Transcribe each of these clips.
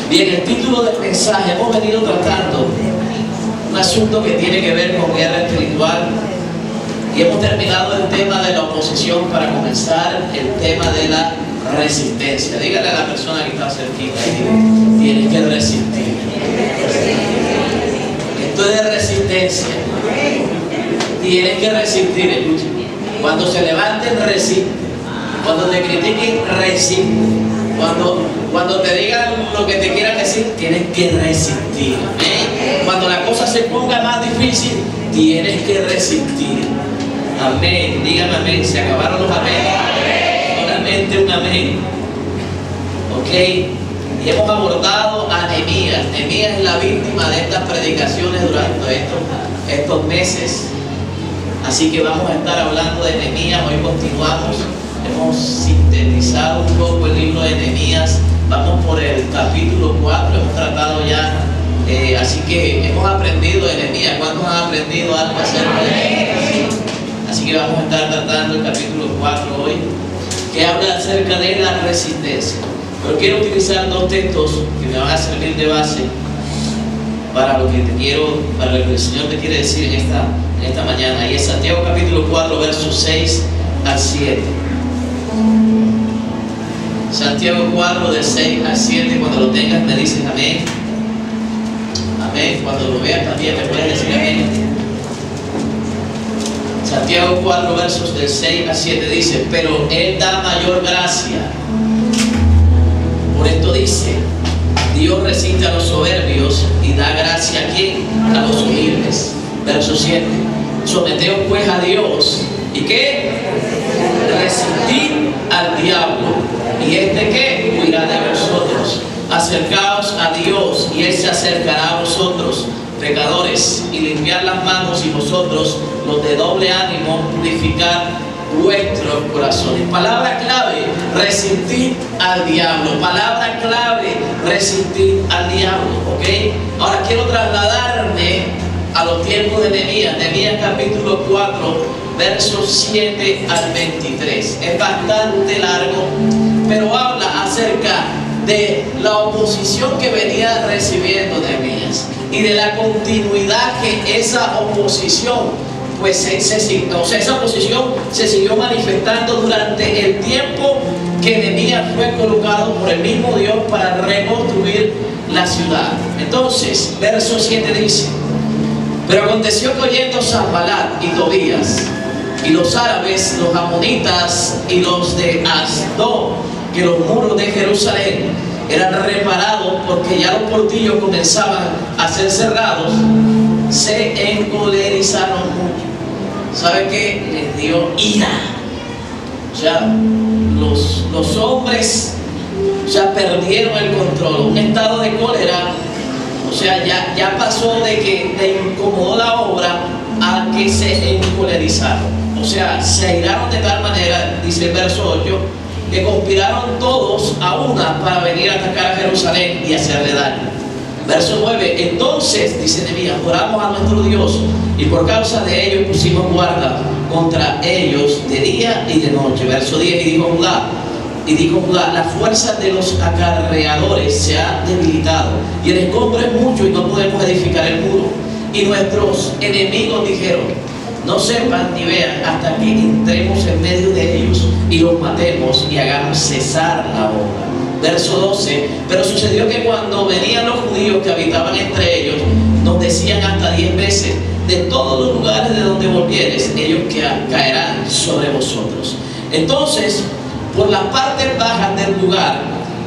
Bien, el título del mensaje, hemos venido tratando un asunto que tiene que ver con guerra espiritual y hemos terminado el tema de la oposición para comenzar el tema de la resistencia. Dígale a la persona que está cerquita y tienes que resistir. Esto es de resistencia. Tienes que resistir, escuchen. Cuando se levanten, resiste. Cuando te critiquen, resiste. Cuando te digan lo que te quieran decir, tienes que resistir. ¿Amén? Cuando la cosa se ponga más difícil, tienes que resistir. Amén. Díganme amén. Se acabaron los amén. Solamente un amén. Ok. Y hemos abordado a Nehemías. Nehemías es la víctima de estas predicaciones durante estos meses. Así que vamos a estar hablando de Nehemías. Hoy continuamos. Hemos sintetizado un poco el libro de Nehemías. Vamos por el capítulo 4. Hemos tratado ya. Así que hemos aprendido de Nehemías. ¿Cuántos han aprendido algo acerca de Nehemías? Así que vamos a estar tratando el capítulo 4 hoy, que habla acerca de la resistencia. Pero quiero utilizar dos textos que me van a servir de base para lo que el Señor te quiere decir en esta mañana. Y es Santiago capítulo 4, versos 6 al 7. Santiago 4, de 6 al 7. Cuando lo tengas me dices amén. Amén. Cuando lo veas también me puedes decir amén. Santiago 4, versos del 6 al 7 dice: pero Él da mayor gracia. Por esto dice: Dios resiste a los soberbios y da gracia ¿a quién? A los humildes. Verso 7: someteos pues a Dios. ¿Y qué? Resistid al diablo, y ¿qué? Huirá de vosotros. Acercaos a Dios, y Él se acercará a vosotros. Pecadores, y limpiad las manos, y vosotros, los de doble ánimo, purificad vuestros corazones. Palabra clave: resistir al diablo. Palabra clave: resistir al diablo. ¿Ok? Ahora quiero trasladarme a los tiempos de Nehemías. Nehemías capítulo 4, versos 7 al 23. Es bastante largo, pero habla acerca de la oposición que venía recibiendo Nehemías y de la continuidad que esa oposición pues esa oposición se siguió manifestando durante el tiempo que Nehemías fue colocado por el mismo Dios para reconstruir la ciudad. Entonces, verso 7 dice: pero aconteció que oyendo Sanbalat y Tobías y los árabes, los amonitas y los de Asdod, que los muros de Jerusalén eran reparados porque ya los portillos comenzaban a ser cerrados, se encolerizaron mucho. ¿Sabe qué? Les dio ira. O sea, los hombres ya perdieron el control. Un estado de cólera. O sea, ya pasó de que le incomodó la obra a que se encolerizaron. O sea, se airaron de tal manera, dice el verso 8, que conspiraron todos a una para venir a atacar a Jerusalén y hacerle daño. Verso 9: entonces, dice Nehemías, oramos a nuestro Dios, y por causa de ellos pusimos guarda contra ellos de día y de noche. Verso 10: y dijo Judá, las fuerzas de los acarreadores se han debilitado, y el escombro es mucho, y no podemos edificar el muro. Y nuestros enemigos dijeron: no sepan ni vean hasta que entremos en medio de ellos y los matemos y hagamos cesar la obra. Verso 12: pero sucedió que cuando venían los judíos que habitaban entre ellos, nos decían hasta 10 veces: de todos los lugares de donde volvieres, ellos caerán sobre vosotros. Entonces, por las partes bajas del lugar,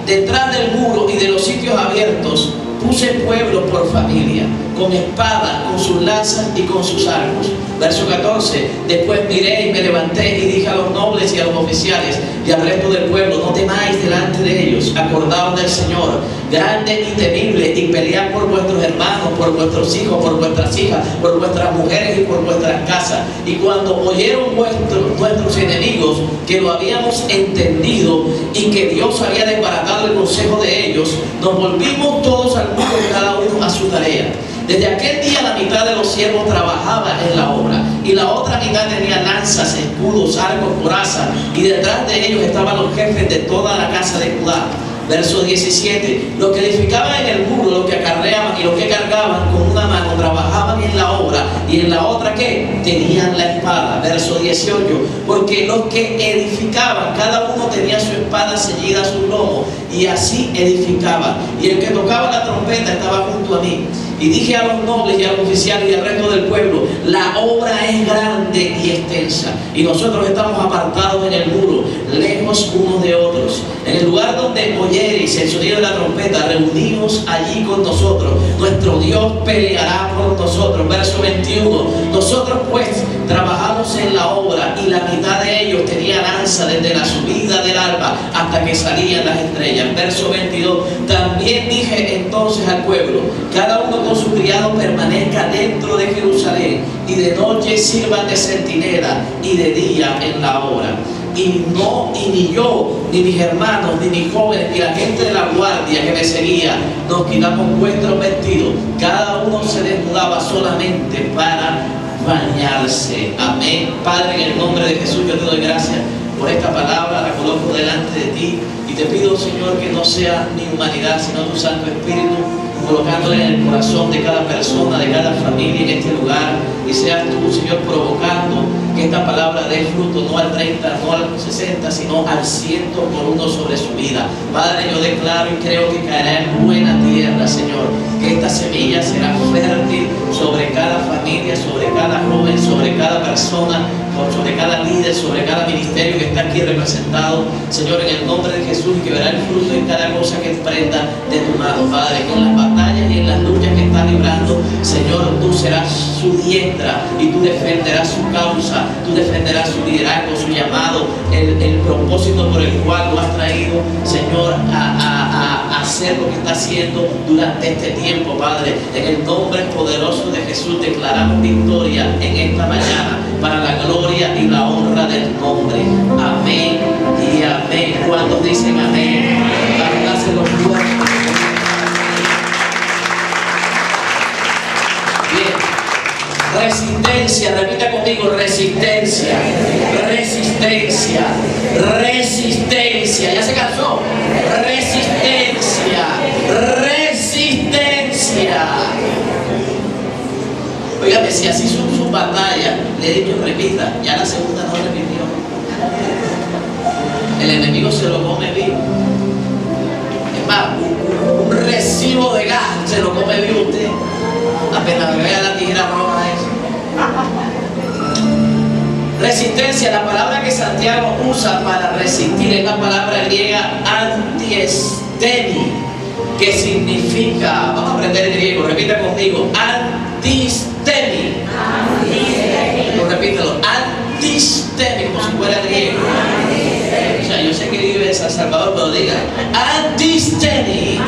detrás del muro y de los sitios abiertos, puse pueblo por familia, con espada, con sus lanzas y con sus arcos. Verso 14: después miré y me levanté y dije a los nobles y a los oficiales y al resto del pueblo: no temáis delante de ellos, acordaos del Señor, grande y temible, y pelead por vuestros hermanos, por vuestros hijos, por vuestras hijas, por vuestras mujeres y por vuestras casas. Y cuando oyeron nuestros enemigos que lo habíamos entendido y que Dios había desbaratado el consejo de ellos, nos volvimos todos al mundo, cada uno a su tarea. Desde aquel día la mitad de los siervos trabajaba en la obra, y la otra mitad tenía lanzas, escudos, arcos, corazas, y detrás de ellos estaban los jefes de toda la casa de Judá. Verso 17, los que edificaban en el muro, los que acarreaban y los que cargaban con una mano, trabajaban en la obra, y en la otra ¿qué? Tenían la espada. Verso 18, porque los que edificaban, cada uno tenía su espada ceñida a su lomo, y así edificaban. Y el que tocaba la trompeta estaba junto a mí. Y dije a los nobles y a los oficiales y al resto del pueblo, la obra es grande y extensa, y nosotros estamos apartados en el muro, lejos unos de otros. En el lugar donde oyereis el sonido de la trompeta, reunidos allí con nosotros. Nuestro Dios peleará por nosotros. Verso 21, nosotros pues trabajamos en la obra, y la mitad de ellos tenía lanza desde la subida del alba hasta que salían las estrellas. Verso 22, también dije entonces al pueblo, cada uno con su criado permanezca dentro de Jerusalén, y de noche sirvan de centinela, y de día en la obra. Y ni yo, ni mis hermanos, ni mis jóvenes, ni la gente de la guardia que me seguía, nos quitamos nuestros vestidos. Cada uno se desnudaba solamente para bañarse. Amén. Padre, en el nombre de Jesús, yo te doy gracias por esta palabra, la coloco delante de ti, y te pido, Señor, que no sea mi humanidad, sino tu Santo Espíritu, colocándole en el corazón de cada persona, de cada familia en este lugar, y seas tú, Señor, provocando que esta palabra dé fruto, no al 30, no al 60, sino al 100 por uno sobre su vida. Padre, yo declaro y creo que caerá en buena tierra, Señor, que esta semilla será fértil sobre cada familia, sobre cada joven, sobre cada persona, sobre cada líder, sobre cada ministerio que está aquí representado, Señor, en el nombre de Jesús, y que verá el fruto en cada cosa que prenda de tu mano, Padre, que en las batallas y en las luchas que está librando, Señor, tú serás su diestra, y tú defenderás su causa, tú defenderás su liderazgo, su llamado, el propósito por el cual lo has traído, Señor, a hacer lo que está haciendo durante este tiempo, Padre. En el nombre poderoso de Jesús declaramos victoria en esta mañana, para la gloria y la honra del nombre. Amén y amén. ¿Cuántos dicen amén? Dárselo fuerte. Bien. Resistencia, repita conmigo, resistencia, resistencia, resistencia. ¿Ya se cansó? Resistencia, resistencia. Oígame, si así son sus batallas, le he dicho repita, ya la segunda no repitió. El enemigo se lo come vivo. Es más, un recibo de gas se lo come vivo usted. Apenas me vea la tijera roja esa. Resistencia, la palabra que Santiago usa para resistir es la palabra griega antiestemi, que significa, vamos a aprender el griego, repita conmigo, antistemi. No, repítelo, antistemi, como si fuera griego. O sea, yo sé que vive en San Salvador, pero diga, antistemi,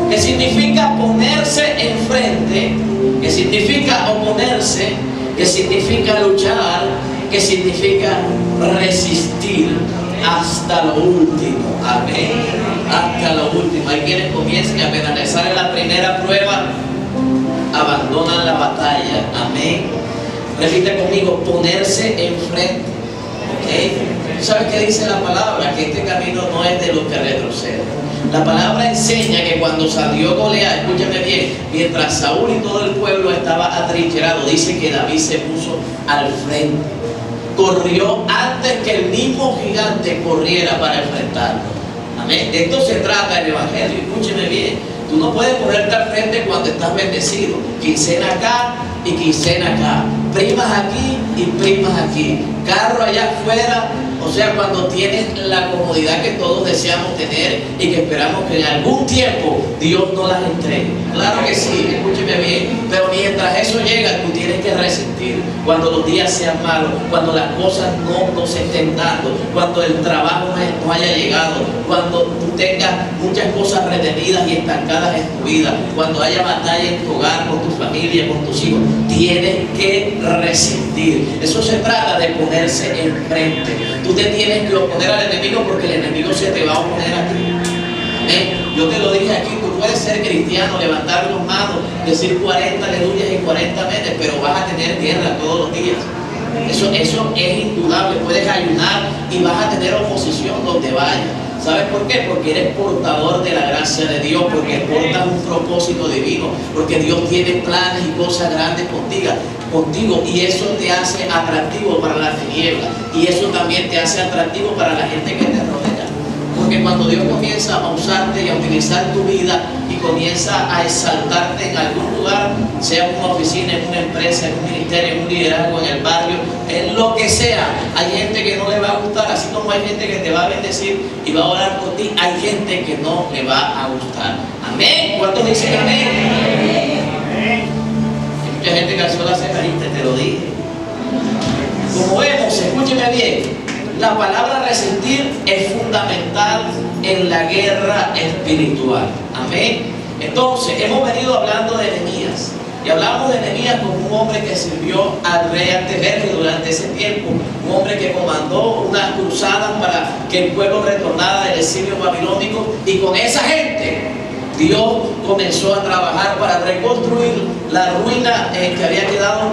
que significa ponerse enfrente, que significa oponerse, que significa luchar, que significa resistir hasta lo último. Amén. Hasta lo último. Hay quienes comienzan y apenas les sale la primera prueba, abandonan la batalla. Amén. Repite conmigo, ponerse enfrente. ¿Okay? ¿Sabes qué dice la palabra? Que este camino no es de los que retroceden. La palabra enseña que cuando salió Goliat, escúchame bien, mientras Saúl y todo el pueblo estaba atrincherado, dice que David se puso al frente. Corrió antes que el mismo gigante corriera para enfrentarlo. Amén. De esto se trata el evangelio. Escúcheme bien. Tú no puedes ponerte al frente cuando estás bendecido. Quincena acá y quincena acá. Primas aquí y primas aquí. Carro allá afuera. O sea, cuando tienes la comodidad que todos deseamos tener y que esperamos que en algún tiempo Dios nos las entregue. Claro que sí, escúcheme bien. Pero mientras eso llega, tú tienes que resistir. Cuando los días sean malos, cuando las cosas no se estén dando, cuando el trabajo no haya llegado, cuando tú tengas muchas cosas retenidas y estancadas en tu vida, cuando haya batalla en tu hogar, con tu familia, con tus hijos, tienes que resistir. Eso se trata de ponerse enfrente. Tú te tienes que oponer al enemigo porque el enemigo se te va a oponer a ti. Yo te lo dije aquí, tú puedes ser cristiano, levantar las manos, decir 40 aleluyas y 40 meses, pero vas a tener guerra todos los días. Eso es indudable. Puedes ayunar y vas a tener oposición donde vayas. ¿Sabes por qué? Porque eres portador de la gracia de Dios, porque portas un propósito divino, porque Dios tiene planes y cosas grandes contigo, y eso te hace atractivo para la tiniebla, y eso también te hace atractivo para la gente que te rodea. Porque cuando Dios comienza a usarte y a utilizar tu vida y comienza a exaltarte en algún lugar, sea en una oficina, en una empresa, en un ministerio, en un liderazgo, en el barrio, en lo que sea, hay gente que no le va a gustar, así como hay gente que te va a bendecir y va a orar por ti, hay gente que no le va a gustar. Amén. ¿Cuántos dicen amén? Hay mucha gente que alzó la ceja y te lo dije. Como vemos, escúcheme bien, la palabra resistir es fundamental en la guerra espiritual. Amén. Entonces, hemos venido hablando de Nehemías. Y hablamos de Nehemías como un hombre que sirvió al rey Artajerjes durante ese tiempo. Un hombre que comandó unas cruzadas para que el pueblo retornara del exilio babilónico. Y con esa gente, Dios comenzó a trabajar para reconstruir la ruina que había quedado,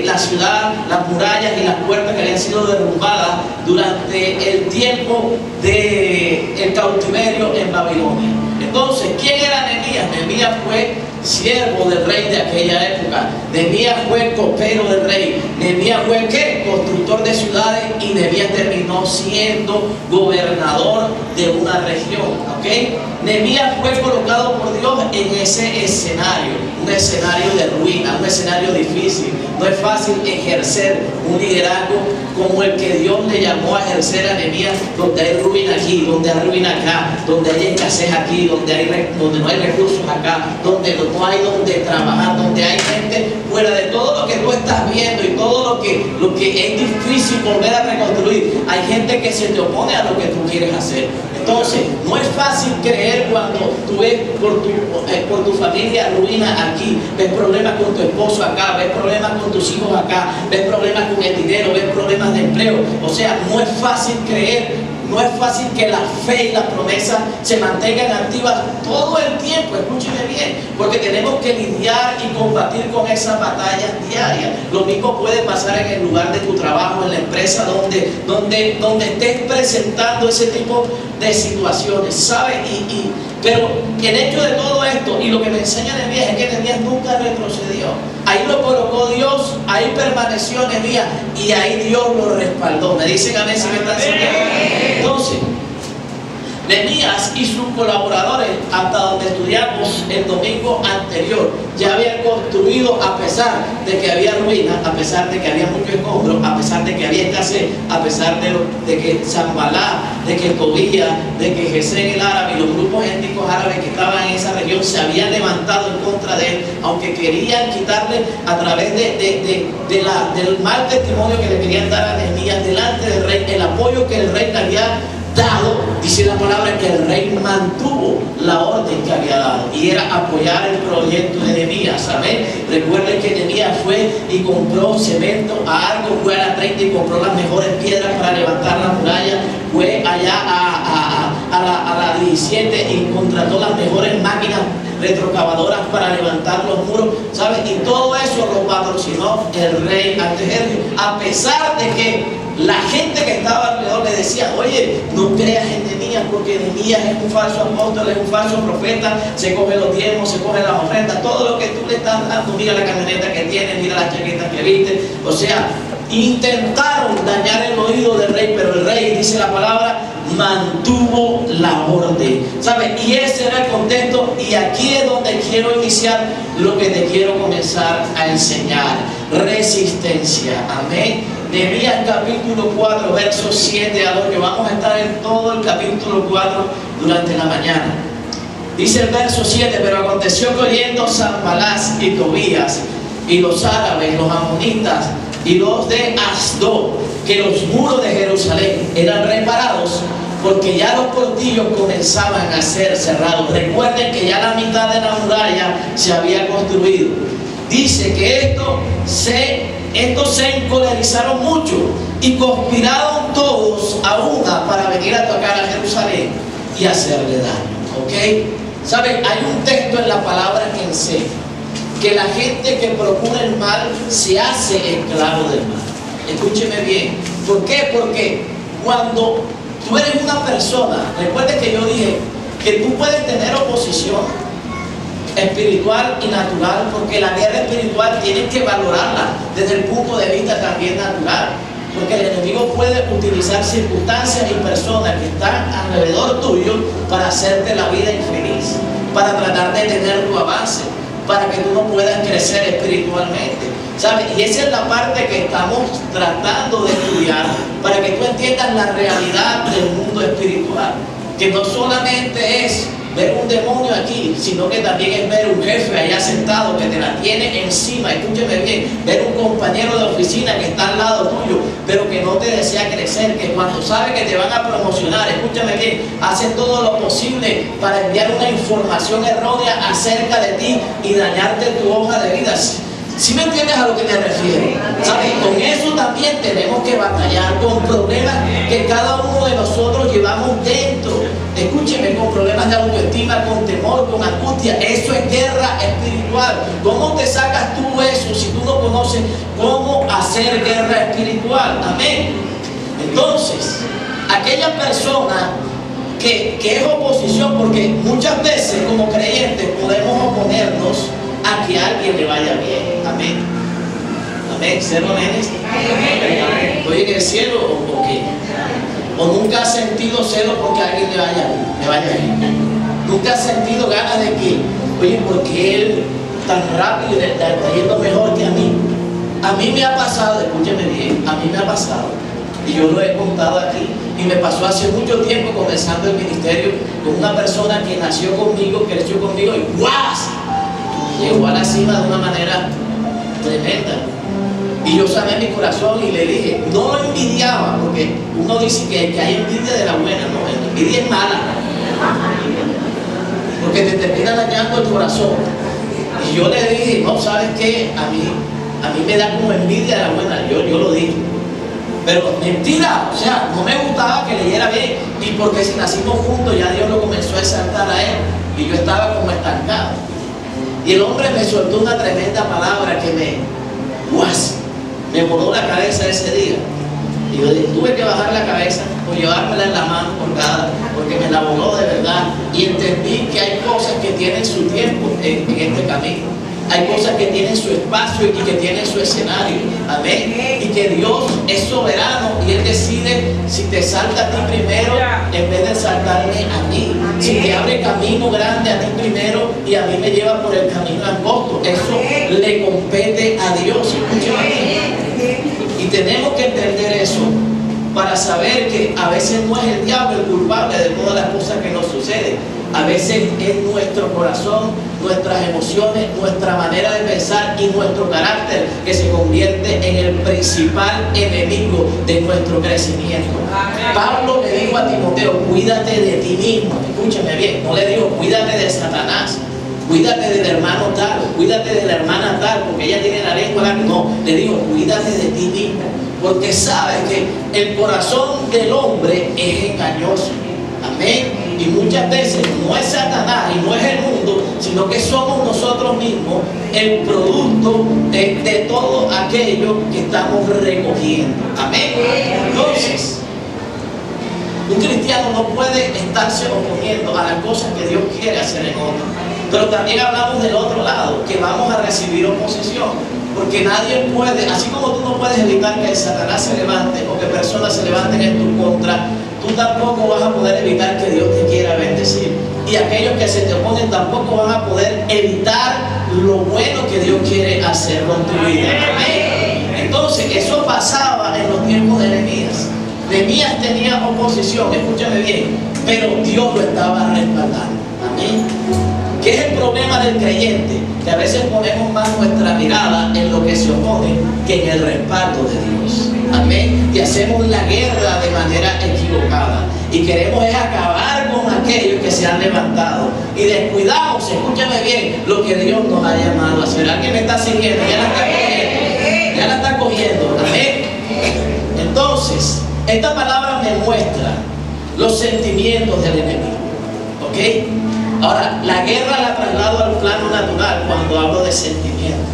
la ciudad, las murallas y las puertas que habían sido derrumbadas durante el tiempo del cautiverio en Babilonia. Entonces, ¿quién era Nehemías? Nehemías fue siervo del rey de aquella época. Nehemías fue copero del rey. Nehemías fue ¿qué? Constructor de ciudades, y Nehemías terminó siendo gobernador de una región. ¿Okay? Nehemías fue colocado por Dios en ese escenario, un escenario de ruina, un escenario difícil. No es fácil ejercer un liderazgo como el que Dios le llamó a ejercer a Nehemías, donde hay ruina aquí, donde hay ruina acá, donde hay escasez aquí, donde no hay recursos acá, donde no hay donde trabajar, donde hay gente fuera de todo lo que tú estás viendo y todo lo que es difícil volver a reconstruir. Hay gente que se te opone a lo que tú quieres hacer. Entonces, no es fácil creer cuando tú ves por tu familia ruina aquí, ves problemas con tu esposo acá, ves problemas con tus hijos acá, ves problemas con el dinero, ves problemas de empleo. O sea, no es fácil creer. No es fácil que la fe y la promesa se mantengan activas todo el tiempo. Escúcheme bien, porque tenemos que lidiar y combatir con esas batallas diarias. Lo mismo puede pasar en el lugar de tu trabajo, en la empresa donde estés presentando ese tipo de situaciones, ¿sabes? Pero el hecho de todo esto, y lo que me enseña Nehemías, es que Nehemías nunca retrocedió. Ahí lo colocó Dios, ahí permaneció Nehemías, y ahí Dios lo respaldó. Me dicen amén si me están siguiendo. Entonces, Nehemías y sus colaboradores, hasta donde estudiamos el domingo anterior, ya habían construido, a pesar de que había ruina, a pesar de que había mucho escombro, a pesar de que había escasez, a pesar de que Sanbalá, de que Tobías, de que Gesén el árabe y los grupos étnicos árabes que estaban en esa región se habían levantado en contra de él, aunque querían quitarle a través del mal testimonio que le querían dar a Nehemías delante del rey, el apoyo que el rey le había dado. Dice la palabra que el rey mantuvo la orden que había dado, y era apoyar el proyecto de Nehemías. ¿Saben? Recuerden que Nehemías fue y compró cemento a Argos, fue a la 30 y compró las mejores piedras para levantar la muralla, fue allá a la 17 y contrató las mejores máquinas retrocavadoras para levantar los muros, ¿sabes? Y todo eso lo patrocinó el rey Artajerjes, a pesar de que la gente que estaba alrededor le decía: oye, no creas en Nehemías, porque Nehemías es un falso apóstol, es un falso profeta, se coge los diezmos, se coge las ofrendas, todo lo que tú le estás dando, mira la camioneta que tiene, mira las chaquetas que viste. O sea, intentaron dañar el oído del rey, pero el rey, dice la palabra, mantuvo la orden, ¿sabes? Y ese era el contexto, y aquí es donde quiero iniciar lo que te quiero comenzar a enseñar: resistencia. Amén. Nehemías capítulo 4, versos 7 al 8. Vamos a estar en todo el capítulo 4 durante la mañana. Dice el verso 7: pero aconteció que oyendo Sanballat y Tobías y los árabes, los amonitas y los de Asdod, que los muros de Jerusalén eran reparados, porque ya los portillos comenzaban a ser cerrados. Recuerden que ya la mitad de la muralla se había construido. Dice que estos se encolerizaron mucho y conspiraron todos a una para venir a tocar a Jerusalén y hacerle daño. ¿Ok? ¿Saben? Hay un texto en la palabra que enseña que la gente que procura el mal se hace esclavo del mal. Escúcheme bien. ¿Por qué? Porque cuando Tú eres una persona, recuerde que yo dije que tú puedes tener oposición espiritual y natural, porque la guerra espiritual tienes que valorarla desde el punto de vista también natural, porque el enemigo puede utilizar circunstancias y personas que están alrededor tuyo para hacerte la vida infeliz, para tratar de tener tu avance, para que tú no puedas crecer espiritualmente, ¿sabes? Y esa es la parte que estamos tratando de estudiar, para que tú entiendas la realidad del mundo espiritual, que no solamente es ver un demonio aquí, sino que también es ver un jefe allá sentado que te la tiene encima. Escúcheme bien, ver un compañero de oficina que está al lado tuyo, pero que no te desea crecer, que cuando sabe que te van a promocionar, escúchame bien, hace todo lo posible para enviar una información errónea acerca de ti y dañarte tu hoja de vida. ¿Sí me entiendes a lo que me refiero? ¿Sabes? Con eso también tenemos que batallar, con problemas que cada uno de nosotros llevamos dentro. Escúcheme, con problemas de autoestima, con temor, con angustia. Eso es guerra espiritual. ¿Cómo te sacas tú eso si tú no conoces cómo hacer guerra espiritual? Amén. Entonces, aquella persona que es oposición, porque muchas veces como creyentes podemos oponernos a que a alguien le vaya bien. Amén. Amén. ¿Ser honestos? ¿Estoy en el cielo o qué? ¿O nunca has sentido celo porque a alguien le vaya bien? ¿Nunca has sentido ganas de que, oye, porque él tan rápido le está yendo mejor que a mí? A mí me ha pasado, escúcheme bien, a mí me ha pasado, y yo lo he contado aquí, y me pasó hace mucho tiempo comenzando el ministerio con una persona que nació conmigo, creció conmigo y ¡guas! Llegó a la cima de una manera tremenda. Y yo sané mi corazón y le dije, no lo envidiaba, porque uno dice que hay envidia de la buena, no, la envidia es mala, porque te termina dañando el corazón. Y yo le dije, no, ¿sabes qué? A mí me da como envidia de la buena, yo lo dije. Pero mentira, o sea, no me gustaba que leyera bien, y porque si nacimos juntos ya Dios lo comenzó a exaltar a él, y yo estaba como estancado. Y el hombre me soltó una tremenda palabra que me voló la cabeza ese día. Y yo tuve que bajar la cabeza o llevármela en la mano colgada, porque me la voló de verdad. Y entendí que hay cosas que tienen su tiempo en este camino. Hay cosas que tienen su espacio y que tienen su escenario. Amén. Y que Dios es soberano y Él decide si te salta a ti primero en vez de saltarme a mí. Si te abre camino grande a ti primero y a mí me lleva por el camino angosto. Eso le compete a Dios. Escúchame. Y tenemos que entender eso para saber que a veces no es el diablo el culpable de todas las cosas que nos suceden. A veces es nuestro corazón, nuestras emociones, nuestra manera de pensar y nuestro carácter que se convierte en el principal enemigo de nuestro crecimiento. Pablo le dijo a Timoteo, cuídate de ti mismo. Escúchame bien, no le dijo cuídate de Satanás, cuídate del hermano tal, cuídate de la hermana tal, porque ella tiene la lengua larga. No, le dijo cuídate de ti mismo, porque sabe que el corazón del hombre es engañoso. Amén. Y muchas veces no es Satanás y no es el mundo, sino que somos nosotros mismos el producto de todo aquello que estamos recogiendo. Amén. Entonces, un cristiano no puede estarse oponiendo a las cosas que Dios quiere hacer en otros. Pero también hablamos del otro lado, que vamos a recibir oposición. Porque nadie puede, así como tú no puedes evitar que Satanás se levante o que personas se levanten en tu contra, tú tampoco vas a poder evitar que Dios te quiera bendecir. Y aquellos que se te oponen tampoco van a poder evitar lo bueno que Dios quiere hacer con tu vida. Amén. Entonces, eso pasaba en los tiempos de Nehemías. Nehemías tenía oposición, escúchame bien, pero Dios lo estaba respaldando. Amén. ¿Qué es el problema del creyente? Que a veces ponemos más nuestra mirada en lo que se opone que en el respaldo de Dios. Amén. Y hacemos la guerra de manera equivocada. Y queremos es acabar con aquellos que se han levantado. Y descuidamos, escúchame bien, lo que Dios nos ha llamado a hacer. Alguien me está siguiendo, ya la está cogiendo. Ya la está cogiendo. Amén. Entonces, esta palabra me muestra los sentimientos del enemigo. ¿Ok? Ahora, la guerra la traslado al plano natural cuando hablo de sentimientos.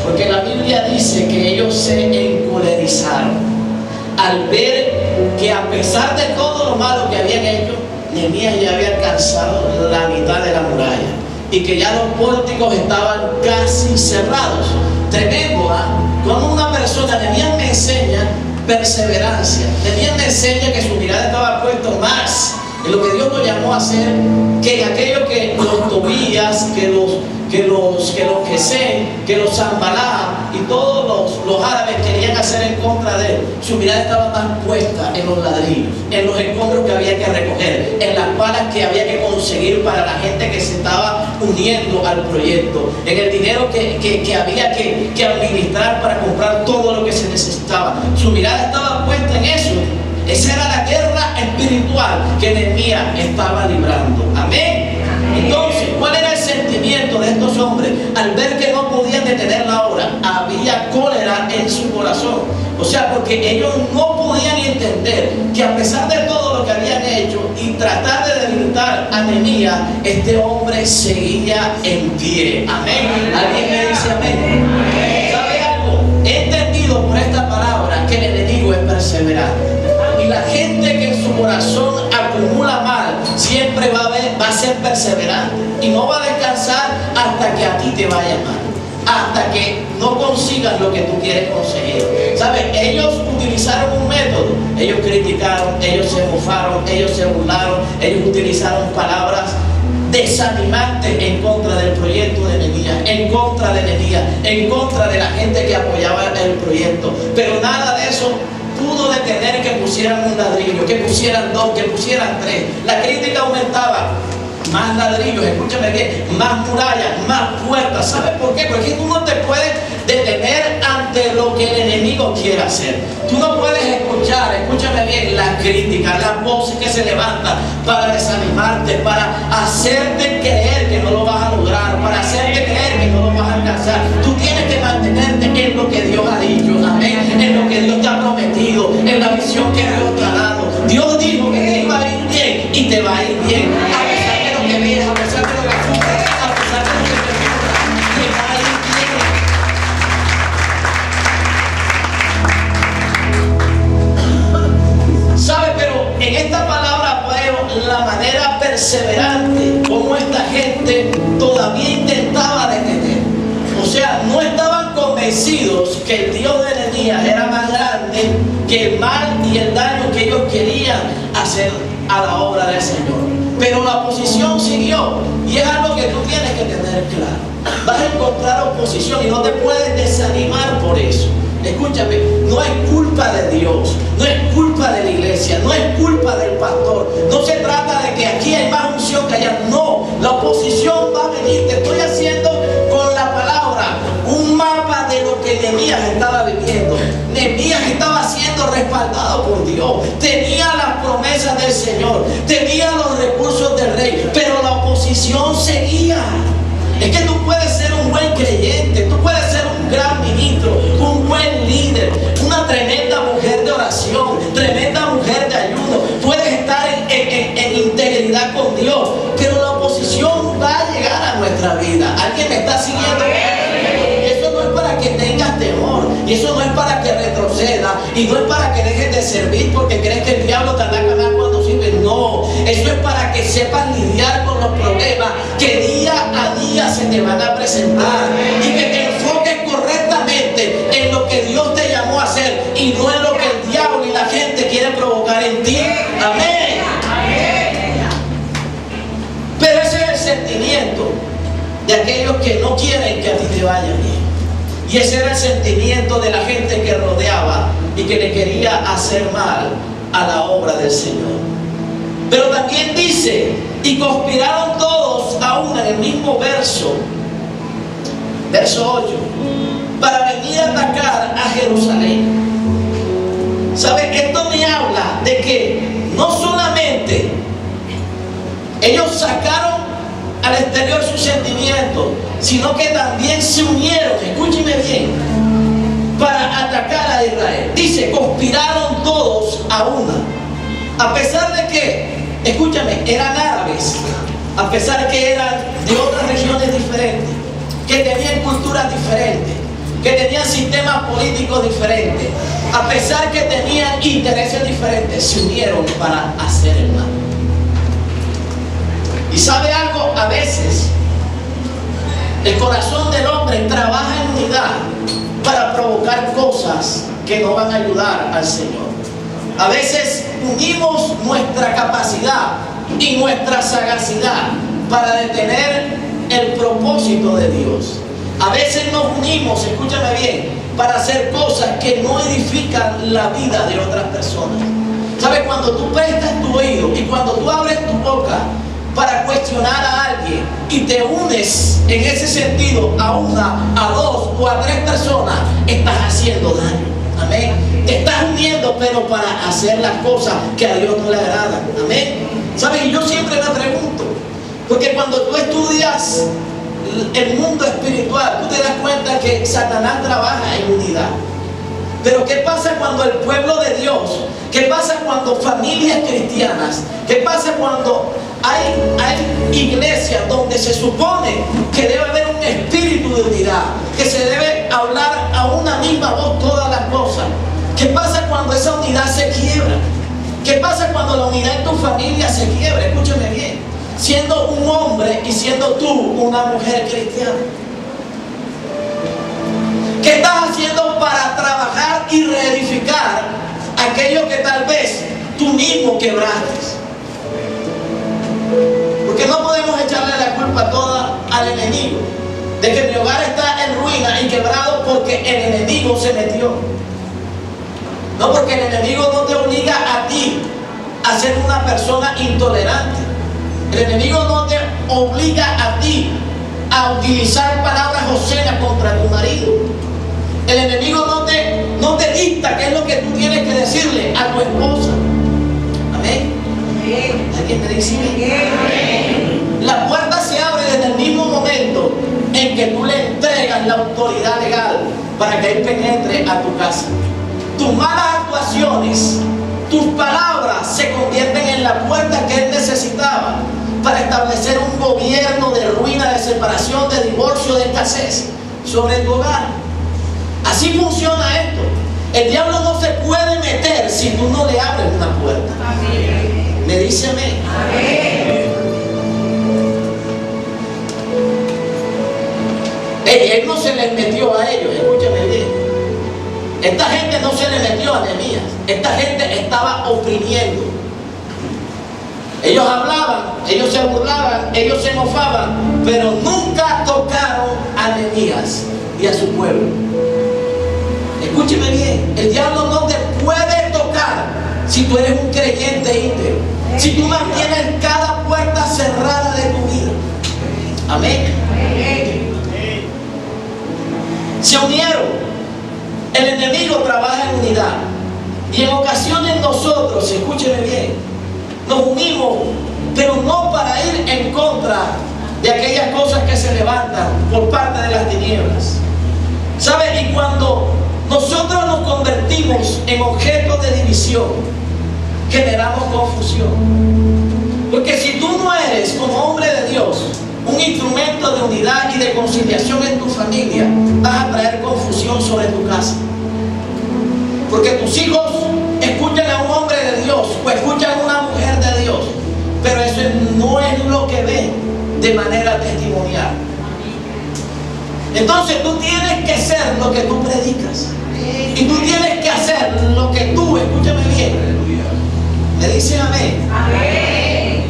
Porque la Biblia dice que ellos se encolerizaron al ver que a pesar de todo lo malo que habían hecho, Nehemías ya había alcanzado la mitad de la muralla y que ya los pórticos estaban casi cerrados. Tremendo, ¿ah? Como una persona, Nehemías me enseña perseverancia. Nehemías me enseña que su mirada estaba puesta más en lo que Dios lo llamó a hacer, que en aquello que los Tobías, que los Gesem, que los Zambalá y todos los árabes querían hacer en contra de él. Su mirada estaba más puesta en los ladrillos, en los escombros que había que recoger, en las palas que había que conseguir para la gente que se estaba uniendo al proyecto, en el dinero que había que administrar para comprar todo lo que se necesitaba. Su mirada estaba puesta en eso. Esa era la guerra espiritual que Nehemías estaba librando. Amén. Entonces, ¿cuál era el sentimiento de estos hombres? Al ver que no podían detener la obra, había cólera en su corazón. O sea, porque ellos no podían entender que a pesar de todo lo que habían hecho y tratar de debilitar a Nehemías, este hombre seguía en pie. Amén. ¿Alguien me dice amén? ¿Sabe algo? He entendido por esta palabra que el enemigo es perseverante. Y la gente que en su corazón acumula mal siempre va a ser perseverante y no va a descansar hasta que a ti te vaya mal, hasta que no consigas lo que tú quieres conseguir. ¿Sabes? Ellos utilizaron un método. Ellos criticaron, ellos se mofaron, ellos se burlaron, ellos utilizaron palabras desanimantes en contra del proyecto de Nehemías, en contra de Nehemías, en contra de la gente que apoyaba el proyecto. Pero nada de eso pudo detener que pusieran un ladrillo, que pusieran dos, que pusieran tres. La crítica aumentaba. Más ladrillos, escúchame bien, más murallas, más puertas. ¿Sabes por qué? Porque tú no te puedes detener ante lo que el enemigo quiere hacer. Tú no puedes escuchar, escúchame bien, la crítica, las voces que se levantan para desanimarte, para hacerte creer que no lo vas a lograr, para hacerte creer que no lo vas a alcanzar. Tú tienes que mantenerte en lo que Dios ha dicho, amén, en lo que Dios te ha prometido, en la visión que Dios te ha dado. Dios dijo que te iba a ir bien y te va a ir bien. Que vienes, a pesar de lo que sufres, a pesar de lo que te sufras, te va a ir bien. ¿Sabe? Pero en esta palabra veo la manera perseverante como esta gente todavía intentaba detener. O sea, no estaban convencidos que el Dios de Nehemías era más grande que el mal y el daño que ellos querían hacer a la obra del Señor. Pero la oposición siguió, y es algo que tú tienes que tener claro. Vas a encontrar oposición y no te puedes desanimar por eso. Escúchame, no es culpa de Dios, no es culpa de la iglesia, no es culpa del pastor. No se trata de que aquí hay más unción que allá. No, la oposición va a venir. Te estoy haciendo con la palabra un mapa de lo que Nehemías estaba viviendo. Nehemías estaba siendo respaldado por Dios, tenía las promesas del Señor, tenía los recursos del rey, pero la oposición seguía. Es que tú puedes ser un buen creyente, tú puedes ser un gran ministro, un buen líder, una tremenda mujer de oración, tremenda mujer de ayuno, puedes estar en integridad con Dios, pero la oposición va a llegar a nuestra vida. ¿Alguien me está siguiendo? Eso no es para que tengas temor, y eso no es para que retroceda, y no es para que dejes de servir porque crees que el diablo te anda a ganar cuando sirves. No, eso es para que sepas lidiar con los problemas que día a día se te van a presentar, y que te enfoques correctamente en lo que Dios te llamó a hacer y no en lo que el diablo y la gente quiere provocar en ti. Amén. Pero ese es el sentimiento de aquellos que no quieren que a ti te vaya bien. Y ese era el sentimiento de la gente que rodeaba y que le quería hacer mal a la obra del Señor. Pero también dice, y conspiraron todos aún en el mismo verso 8, para venir a atacar a Jerusalén. ¿Sabe? Esto me habla de que no solamente ellos sacaron al exterior sus sentimientos, sino que también se unieron, escúcheme bien, para atacar a Israel. Dice, conspiraron todos a una. A pesar de que, escúchame, eran árabes, a pesar que eran de otras regiones diferentes, que tenían culturas diferentes, que tenían sistemas políticos diferentes, a pesar que tenían intereses diferentes. hombres se unieron para hacer el mal. Y sabe algo, a veces el corazón del hombre trabaja en unidad para provocar cosas que no van a ayudar al Señor. A veces unimos nuestra capacidad y nuestra sagacidad para detener el propósito de Dios. A veces nos unimos, escúchame bien, para hacer cosas que no edifican la vida de otras personas. ¿Sabes? Cuando tú prestas tu oído y cuando tú abres tu boca para cuestionar a alguien y te unes en ese sentido a una, a dos o a tres personas, estás haciendo daño. Amén. Te estás uniendo, pero para hacer las cosas que a Dios no le agradan. Amén. ¿Sabes? Y yo siempre me pregunto, porque cuando tú estudias el mundo espiritual, tú te das cuenta que Satanás trabaja en unidad. Pero ¿qué pasa cuando el pueblo de Dios? ¿Qué pasa cuando familias cristianas? ¿Qué pasa cuando hay iglesias donde se supone que debe haber un espíritu de unidad, que se debe hablar a una misma voz todas las cosas? ¿Qué pasa cuando esa unidad se quiebra? ¿Qué pasa cuando la unidad en tu familia se quiebra? Escúchame bien. Siendo un hombre y siendo tú una mujer cristiana. ¿Qué estás haciendo para trabajar y reedificar aquello que tal vez tú mismo quebraste? Porque no podemos echarle la culpa toda al enemigo de que mi hogar está en ruina y quebrado porque el enemigo se metió. No, porque el enemigo no te obliga a ti a ser una persona intolerante. El enemigo no te obliga a ti a utilizar palabras obscenas contra tu marido. El enemigo no te dicta qué es lo que tú tienes que decirle a tu esposa. Amén. ¿Alguien me dice amén? La puerta se abre desde el mismo momento en que tú le entregas la autoridad legal para que él penetre a tu casa. Tus malas actuaciones, tus palabras se convierten en la puerta que él necesitaba para establecer un gobierno de ruina, de separación, de divorcio, de escasez sobre tu hogar. Así funciona esto. El diablo no se puede meter si tú no le abres una puerta. Amén. ¿Me dice amén? Amén. Él no se les metió a ellos, escúchame bien. Esta gente no se le metió a Nehemías. Esta gente estaba oprimiendo. Ellos hablaban, ellos se burlaban, ellos se mofaban, pero nunca tocaron a Nehemías y a su pueblo. Escúcheme bien, el diablo no te puede tocar si tú eres un creyente íntegro, si tú mantienes cada puerta cerrada de tu vida. Amén. Se unieron. El enemigo trabaja en unidad. Y en ocasiones nosotros, escúcheme bien, nos unimos, pero no para ir en contra de aquellas cosas que se levantan por parte de las tinieblas. ¿Sabe? Y cuando nosotros nos convertimos en objetos de división, generamos confusión. Porque si tú no eres, como hombre de Dios, un instrumento de unidad y de conciliación en tu familia, vas a traer confusión sobre tu casa. Porque tus hijos escuchan a un hombre de Dios o escuchan a una mujer de Dios, pero eso no es lo que ven de manera testimonial. Entonces tú tienes que ser lo que tú predicas. Y tú tienes que hacer lo que tú, escúchame bien. ¿Me dicen amén? Amén.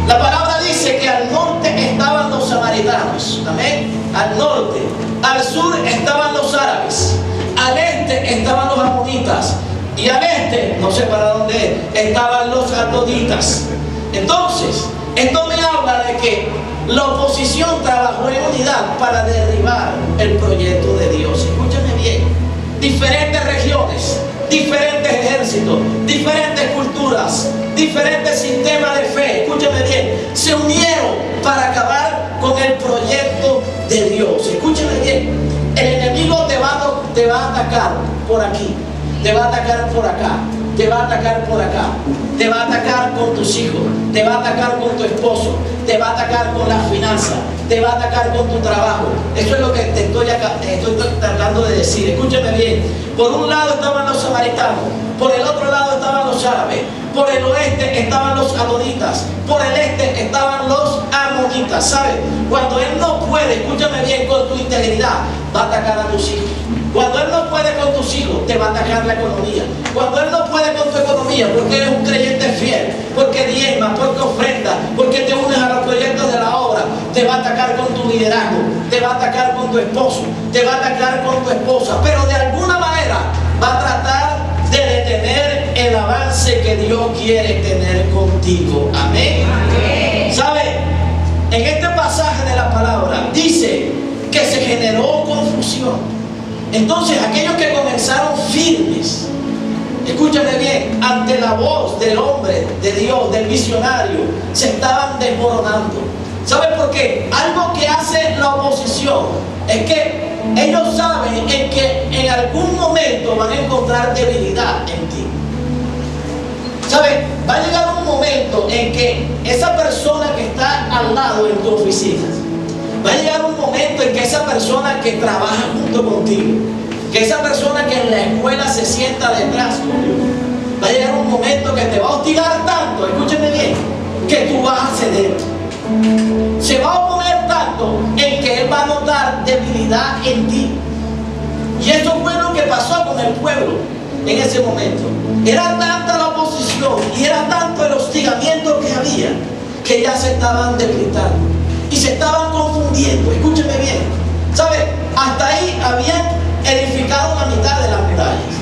La palabra dice que al norte estaban los samaritanos. Amén. Al norte. Al sur estaban los árabes. Al este estaban los amonitas. Y al este, no sé para dónde, estaban los adonitas. Entonces, esto me habla de que la oposición trabajó en unidad para derribar el proyecto de Dios. Escúchame bien. Diferentes regiones, diferentes ejércitos, diferentes culturas, diferentes sistemas de fe, escúchame bien, se unieron para acabar con el proyecto de Dios. Escúchame bien. El enemigo te va a atacar por aquí, te va a atacar por acá, te va a atacar por acá, te va a atacar con tus hijos, te va a atacar con tu esposo, te va a atacar con las finanzas, te va a atacar con tu trabajo. Eso es lo que te estoy tratando de decir. Escúcheme bien. Por un lado estaban los samaritanos, por el otro lado estaban los árabes, por el oeste estaban los adonitas, por el este estaban los amonitas. ¿Sabes? Cuando Él no puede, escúchame bien, con tu integridad, va a atacar a tus hijos. Cuando Él no puede con tus hijos, te va a atacar la economía. Cuando Él no puede con tu economía, porque eres un creyente fiel, porque diezmas, porque ofrendas, porque te unes a los proyectos de la obra, te va a atacar con tu liderazgo, te va a atacar con tu esposo, te va a atacar con tu esposa. Pero de alguna manera va a tratar de detener el avance que Dios quiere tener contigo. Amén. ¿Sabe? En este pasaje de la palabra dice que se generó confusión. Entonces aquellos que comenzaron firmes, escúchame bien, ante la voz del hombre, de Dios, del visionario, se estaban desmoronando. ¿Saben por qué? Algo que hace la oposición es que ellos saben en que en algún momento van a encontrar debilidad en ti. ¿Sabes? Va a llegar un momento en que esa persona que está al lado en tu oficina, va a llegar un momento en que esa persona que trabaja junto contigo, que esa persona que en la escuela se sienta detrás tuyo, va a llegar un momento que te va a hostigar tanto, escúcheme bien, que tú vas a ceder. Se va a oponer tanto en que él va a notar debilidad en ti. Y eso fue lo que pasó con el pueblo en ese momento. Era tanta la oposición y era tanto el hostigamiento que había, que ya se estaban debilitando y se estaban confundiendo. Escúcheme bien, ¿sabe? Hasta ahí habían edificado la mitad de las murallas.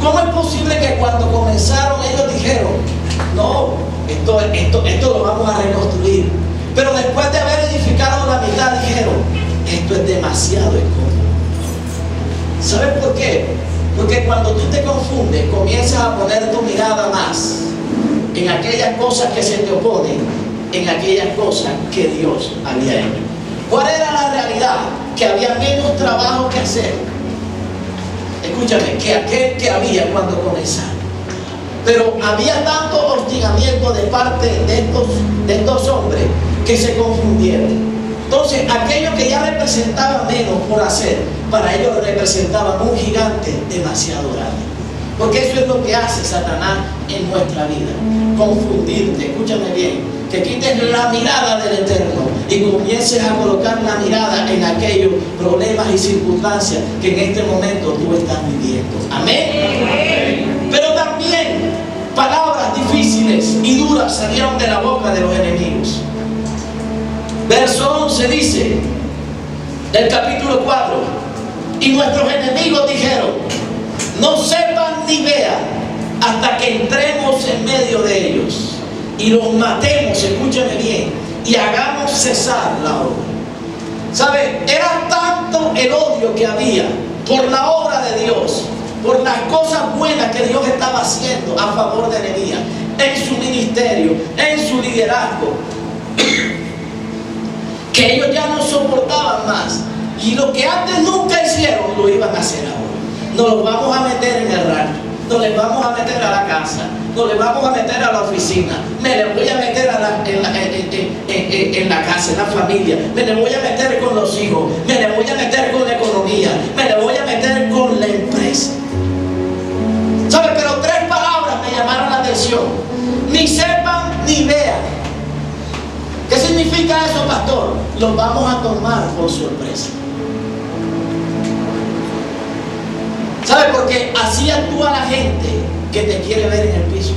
¿Cómo es posible que cuando comenzaron ellos dijeron, no, esto lo vamos a reconstruir? Pero después de haber edificado la mitad dijeron, esto es demasiado incómodo. ¿Sabes por qué? Porque cuando tú te confundes, comienzas a poner tu mirada más en aquellas cosas que se te oponen, en aquellas cosas que Dios había hecho. ¿Cuál era la realidad? Que había menos trabajo que hacer, escúchame, que aquel que había cuando comenzaron. Pero había tanto hostigamiento de parte de estos hombres que se confundieron. Entonces aquello que ya representaba menos por hacer, para ellos representaba un gigante demasiado grande. Porque eso es lo que hace Satanás en nuestra vida, confundirte. Escúchame bien, que quites la mirada del Eterno y comiences a colocar la mirada en aquellos problemas y circunstancias que en este momento tú estás viviendo. Amén. Pero también palabras difíciles y duras salieron de la boca de los enemigos. Verso 11 dice del capítulo 4: y nuestros enemigos dijeron, no sepan ni vean hasta que entremos en medio de ellos y los matemos, escúchame bien, y hagamos cesar la obra. ¿Sabe? Era tanto el odio que había por la obra de Dios, por las cosas buenas que Dios estaba haciendo a favor de Nehemías, en su ministerio, en su liderazgo, que ellos ya no soportaban más. Y lo que antes nunca hicieron, lo iban a hacer ahora. Nos los vamos a meter en el rancho, nos les vamos a meter a la casa, nos les vamos a meter a la oficina, me les voy a meter en la casa, en la familia, me les voy a meter con los hijos, me les voy a meter con la economía, me les voy a meter con la empresa. ¿Sabe? Pero tres palabras me llamaron la atención: ni sepan ni vean. ¿Qué significa eso, pastor? Los vamos a tomar por sorpresa. ¿Sabe? Porque así actúa la gente que te quiere ver en el piso.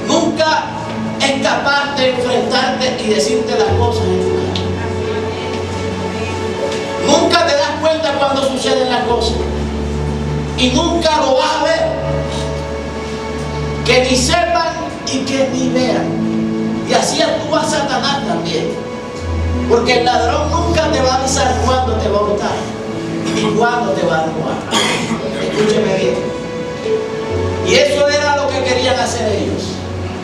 Nunca es capaz de enfrentarte y decirte las cosas en tu cara. Nunca te das cuenta cuando suceden las cosas. Y nunca lo vas a ver. Que ni sepan y que ni vean. Y así actúa Satanás también. Porque el ladrón nunca te va a avisar cuándo te va a botar y cuándo te va a robar. Escúcheme bien. Y eso era lo que querían hacer ellos.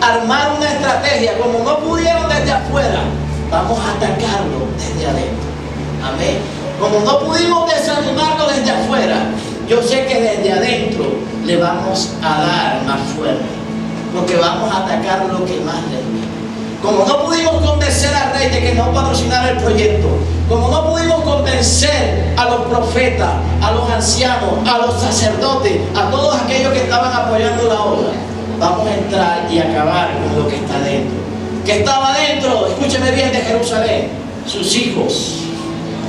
Armar una estrategia. Como no pudieron desde afuera, vamos a atacarlo desde adentro. Amén. Como no pudimos desanimarlo desde afuera, yo sé que desde adentro le vamos a dar más fuerte. Porque vamos a atacar lo que más le duele. Como no pudimos convencer al rey de que no patrocinara el proyecto, como no pudimos convencer a los profetas, a los ancianos, a los sacerdotes, a todos aquellos que estaban apoyando la obra, vamos a entrar y acabar con lo que está dentro. ¿Qué estaba dentro? Escúcheme bien, de Jerusalén. Sus hijos,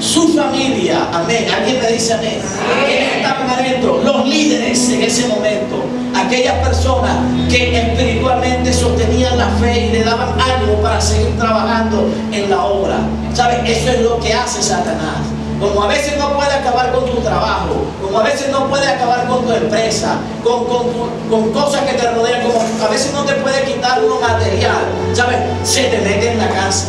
su familia, amén. ¿Alguien me dice amén? ¿Quiénes estaban adentro? Los líderes en ese momento. Aquellas personas que espiritualmente sostenían la fe y le daban ánimo para seguir trabajando en la obra. ¿Sabes? Eso es lo que hace Satanás. Como a veces no puede acabar con tu trabajo, como a veces no puede acabar con tu empresa, con cosas que te rodean, como a veces no te puede quitar uno material, ¿sabes? Se te mete en la casa.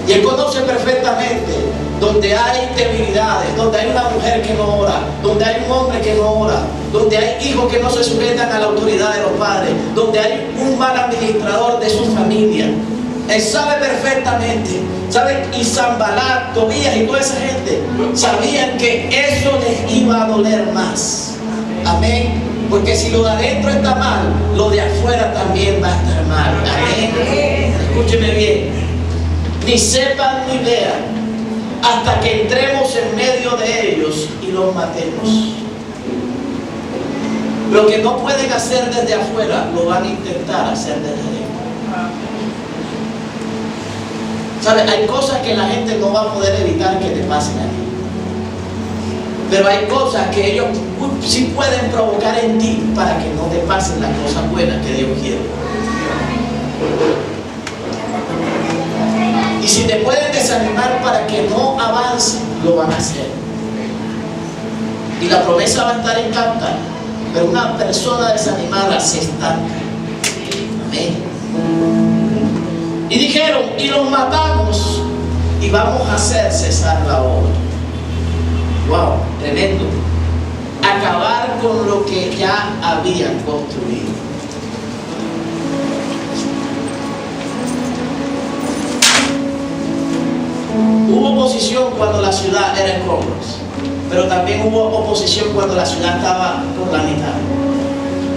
Y Él conoce perfectamente donde hay debilidades, donde hay una mujer que no ora, donde hay un hombre que no ora, donde hay hijos que no se sujetan a la autoridad de los padres, donde hay un mal administrador de su familia. Él sabe perfectamente, ¿sabe? Y Sanbalat, Tobías y toda esa gente sabían que eso les iba a doler más. Amén. Porque si lo de adentro está mal, lo de afuera también va a estar mal. Amén. Escúcheme bien. Ni sepan ni vean hasta que entremos en medio de ellos y los matemos. Lo que no pueden hacer desde afuera, lo van a intentar hacer desde adentro. ¿Sabes? Hay cosas que la gente no va a poder evitar que te pasen a ti. Pero hay cosas que ellos sí pueden provocar en ti para que no te pasen las cosas buenas que Dios quiere. Y si te pueden desanimar para que no avances, lo van a hacer. Y la promesa va a estar intacta, pero una persona desanimada se estanca. Amén. Y dijeron, y los matamos y vamos a hacer cesar la obra. Wow, tremendo. Acabar con lo que ya habían construido. Hubo oposición cuando la ciudad era escombros, pero también hubo oposición cuando la ciudad estaba por la mitad.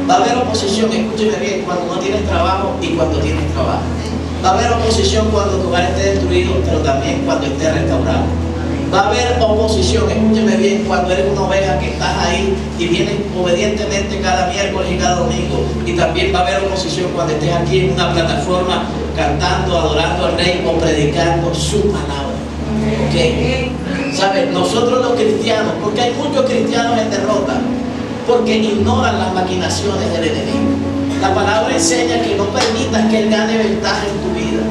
Va a haber oposición, escúcheme bien, cuando no tienes trabajo y cuando tienes trabajo. Va a haber oposición cuando tu hogar esté destruido, pero también cuando esté restaurado. Va a haber oposición, escúcheme bien, cuando eres una oveja que estás ahí y vienes obedientemente cada miércoles y cada domingo. Y también va a haber oposición cuando estés aquí en una plataforma cantando, adorando al Rey o predicando su palabra. ¿Ok? ¿Sabes? Nosotros los cristianos, porque hay muchos cristianos en derrota, porque ignoran las maquinaciones del enemigo. La palabra enseña que no permitas que él gane ventaja en tu vida.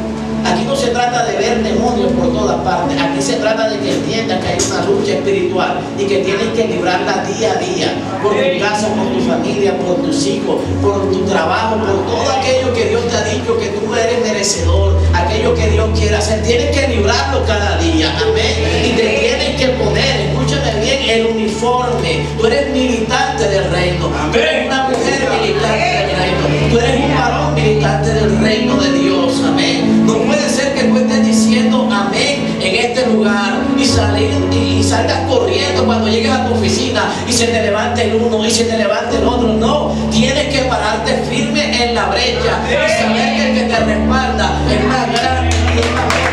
Aquí no se trata de ver demonios por todas partes. Aquí se trata de que entiendas que hay una lucha espiritual y que tienes que librarla día a día. Por tu casa, por tu familia, por tus hijos, por tu trabajo, por todo aquello que Dios te ha dicho que tú eres merecedor, aquello que Dios quiere hacer. Tienes que librarlo cada día. Amén. Y te tienes que poner, escúchame bien, el uniforme. Tú eres militante del reino. Tú eres una mujer militante del reino. Tú eres un varón militante del reino de Dios. Amén. No puede ser que tú estés diciendo amén en este lugar y salgas corriendo cuando llegues a tu oficina y se te levante el uno y se te levante el otro. No, tienes que pararte firme en la brecha y saber que el que te respalda es más grande y es más grande.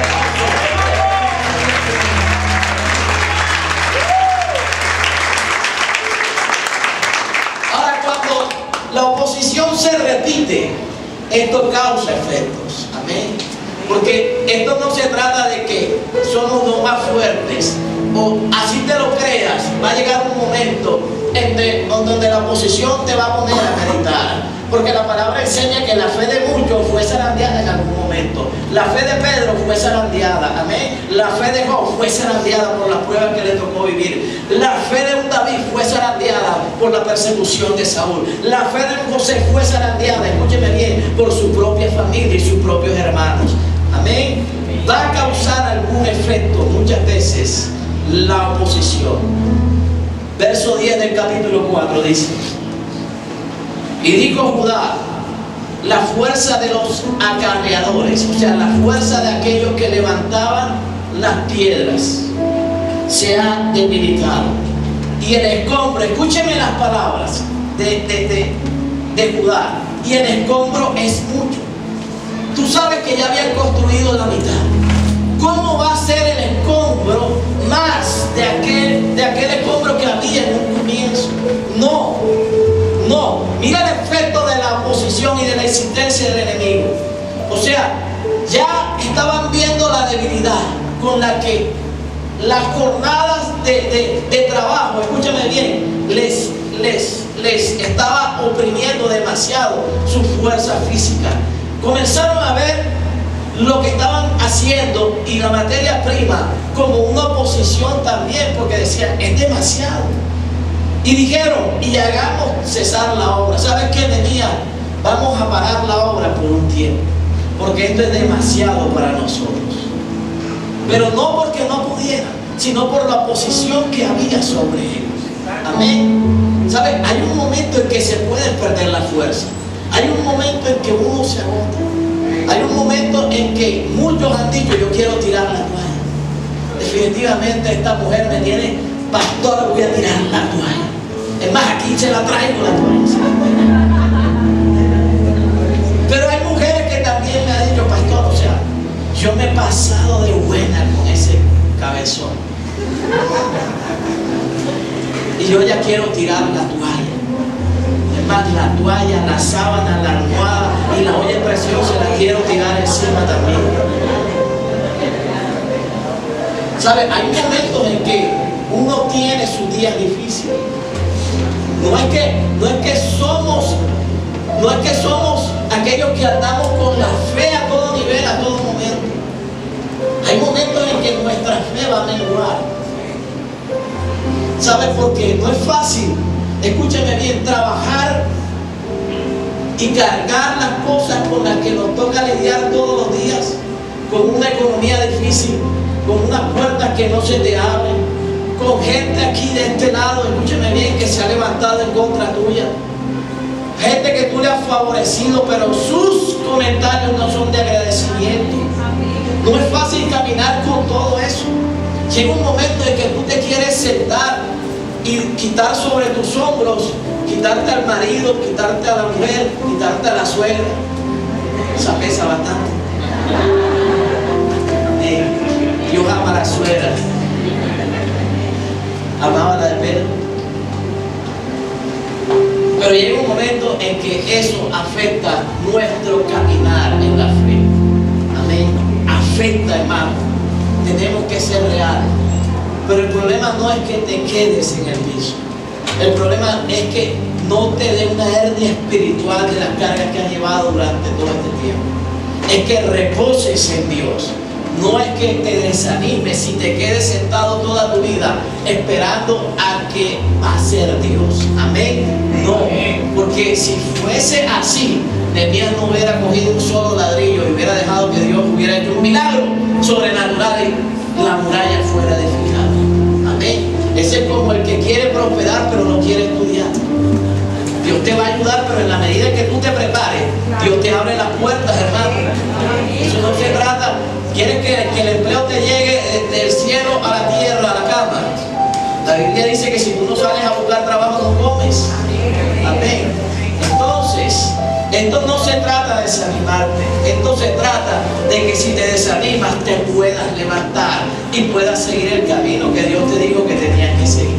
Ahora, cuando la oposición se repite, esto causa efectos. Amén. Porque esto no se trata de que somos los más fuertes o así te lo creas. Va a llegar un momento en donde la oposición te va a poner a meditar. Porque la palabra enseña que la fe de muchos fue zarandeada en algún momento. La fe de Pedro fue zarandeada. Amén. La fe de Job fue zarandeada por las pruebas que le tocó vivir. La fe de un David fue zarandeada por la persecución de Saúl. La fe de un José fue zarandeada, escúcheme bien, por su propia familia y sus propios hermanos. Amén. Va a causar algún efecto muchas veces la oposición. Verso 10 del capítulo 4 dice: y dijo Judá, la fuerza de los acarreadores, o sea, la fuerza de aquellos que levantaban las piedras, se ha debilitado. Y el escombro, escúcheme las palabras de Judá, y el escombro es mucho. Tú sabes que ya habían construido la mitad. ¿Cómo va a ser el escombro más de aquel escombro que había en un comienzo? No. Mira el efecto de la oposición y de la existencia del enemigo. O sea, ya estaban viendo la debilidad con la que las jornadas de trabajo, escúchame bien, les estaba oprimiendo demasiado su fuerza física. Comenzaron a ver lo que estaban haciendo y la materia prima como una oposición también, porque decían, es demasiado. Y dijeron, y hagamos cesar la obra. ¿Sabes qué, Nehemías? Vamos a parar la obra por un tiempo, porque esto es demasiado para nosotros. Pero no porque no pudieran, sino por la oposición que había sobre ellos. Amén. ¿Sabes? Hay un momento en que se puede perder la fuerza. Hay un momento en que uno se agota. Hay un momento en que muchos han dicho, yo quiero tirar la toalla. Definitivamente esta mujer me tiene, pastor, voy a tirar la toalla. Es más, aquí se la traigo la toalla. Pero hay mujeres que también me han dicho, pastor, o sea, yo me he pasado de buena con ese cabezón. Y yo ya quiero tirar la toalla. Es más, la toalla, la sábana, la almohada y la olla de presión se la quiero tirar encima también. ¿Sabe? Hay momentos en que uno tiene sus días difíciles. No es que somos aquellos que andamos con la fe a todo nivel, a todo momento. Hay momentos en que nuestra fe va a menguar. ¿Sabe por qué? No es fácil, escúcheme bien, trabajar y cargar las cosas con las que nos toca lidiar todos los días, con una economía difícil, con unas puertas que no se te abren, con gente aquí de este lado, escúcheme bien, que se ha levantado en contra tuya. Gente que tú le has favorecido, pero sus comentarios no son de agradecimiento. No es fácil caminar con todo eso. Llega un momento en que tú te quieres sentar y quitar sobre tus hombros, quitarte al marido, quitarte a la mujer, quitarte a la suegra. Esa pesa bastante. Yo amo a la suegra. Amaba la de Pedro. Pero llega un momento en que eso afecta nuestro caminar en la fe. Amén. Afecta, hermano. Tenemos que ser reales. Pero el problema no es que te quedes en el piso. El problema es que no te dé una hernia espiritual de las cargas que has llevado durante todo este tiempo. Es que reposes en Dios. No es que te desanimes si te quedes sentado toda tu vida esperando a que va a ser Dios. Amén. No, porque si fuese así, Nehemías no hubiera cogido un solo ladrillo y hubiera dejado que Dios hubiera hecho un milagro sobrenatural y la muralla fuera edificada. Amén. Ese es como el que quiere prosperar pero no quiere estudiar. Dios te va a ayudar, pero en la medida que tú te prepares, Dios te abre las puertas, hermano. Eso no se trata. ¿Quieres que el empleo te llegue del cielo a la tierra, a la cama? La Biblia dice que si tú no sales a buscar trabajo, no comes. Amén. Entonces, esto no se trata de desanimarte. Esto se trata de que si te desanimas, te puedas levantar y puedas seguir el camino que Dios te dijo que tenías que seguir.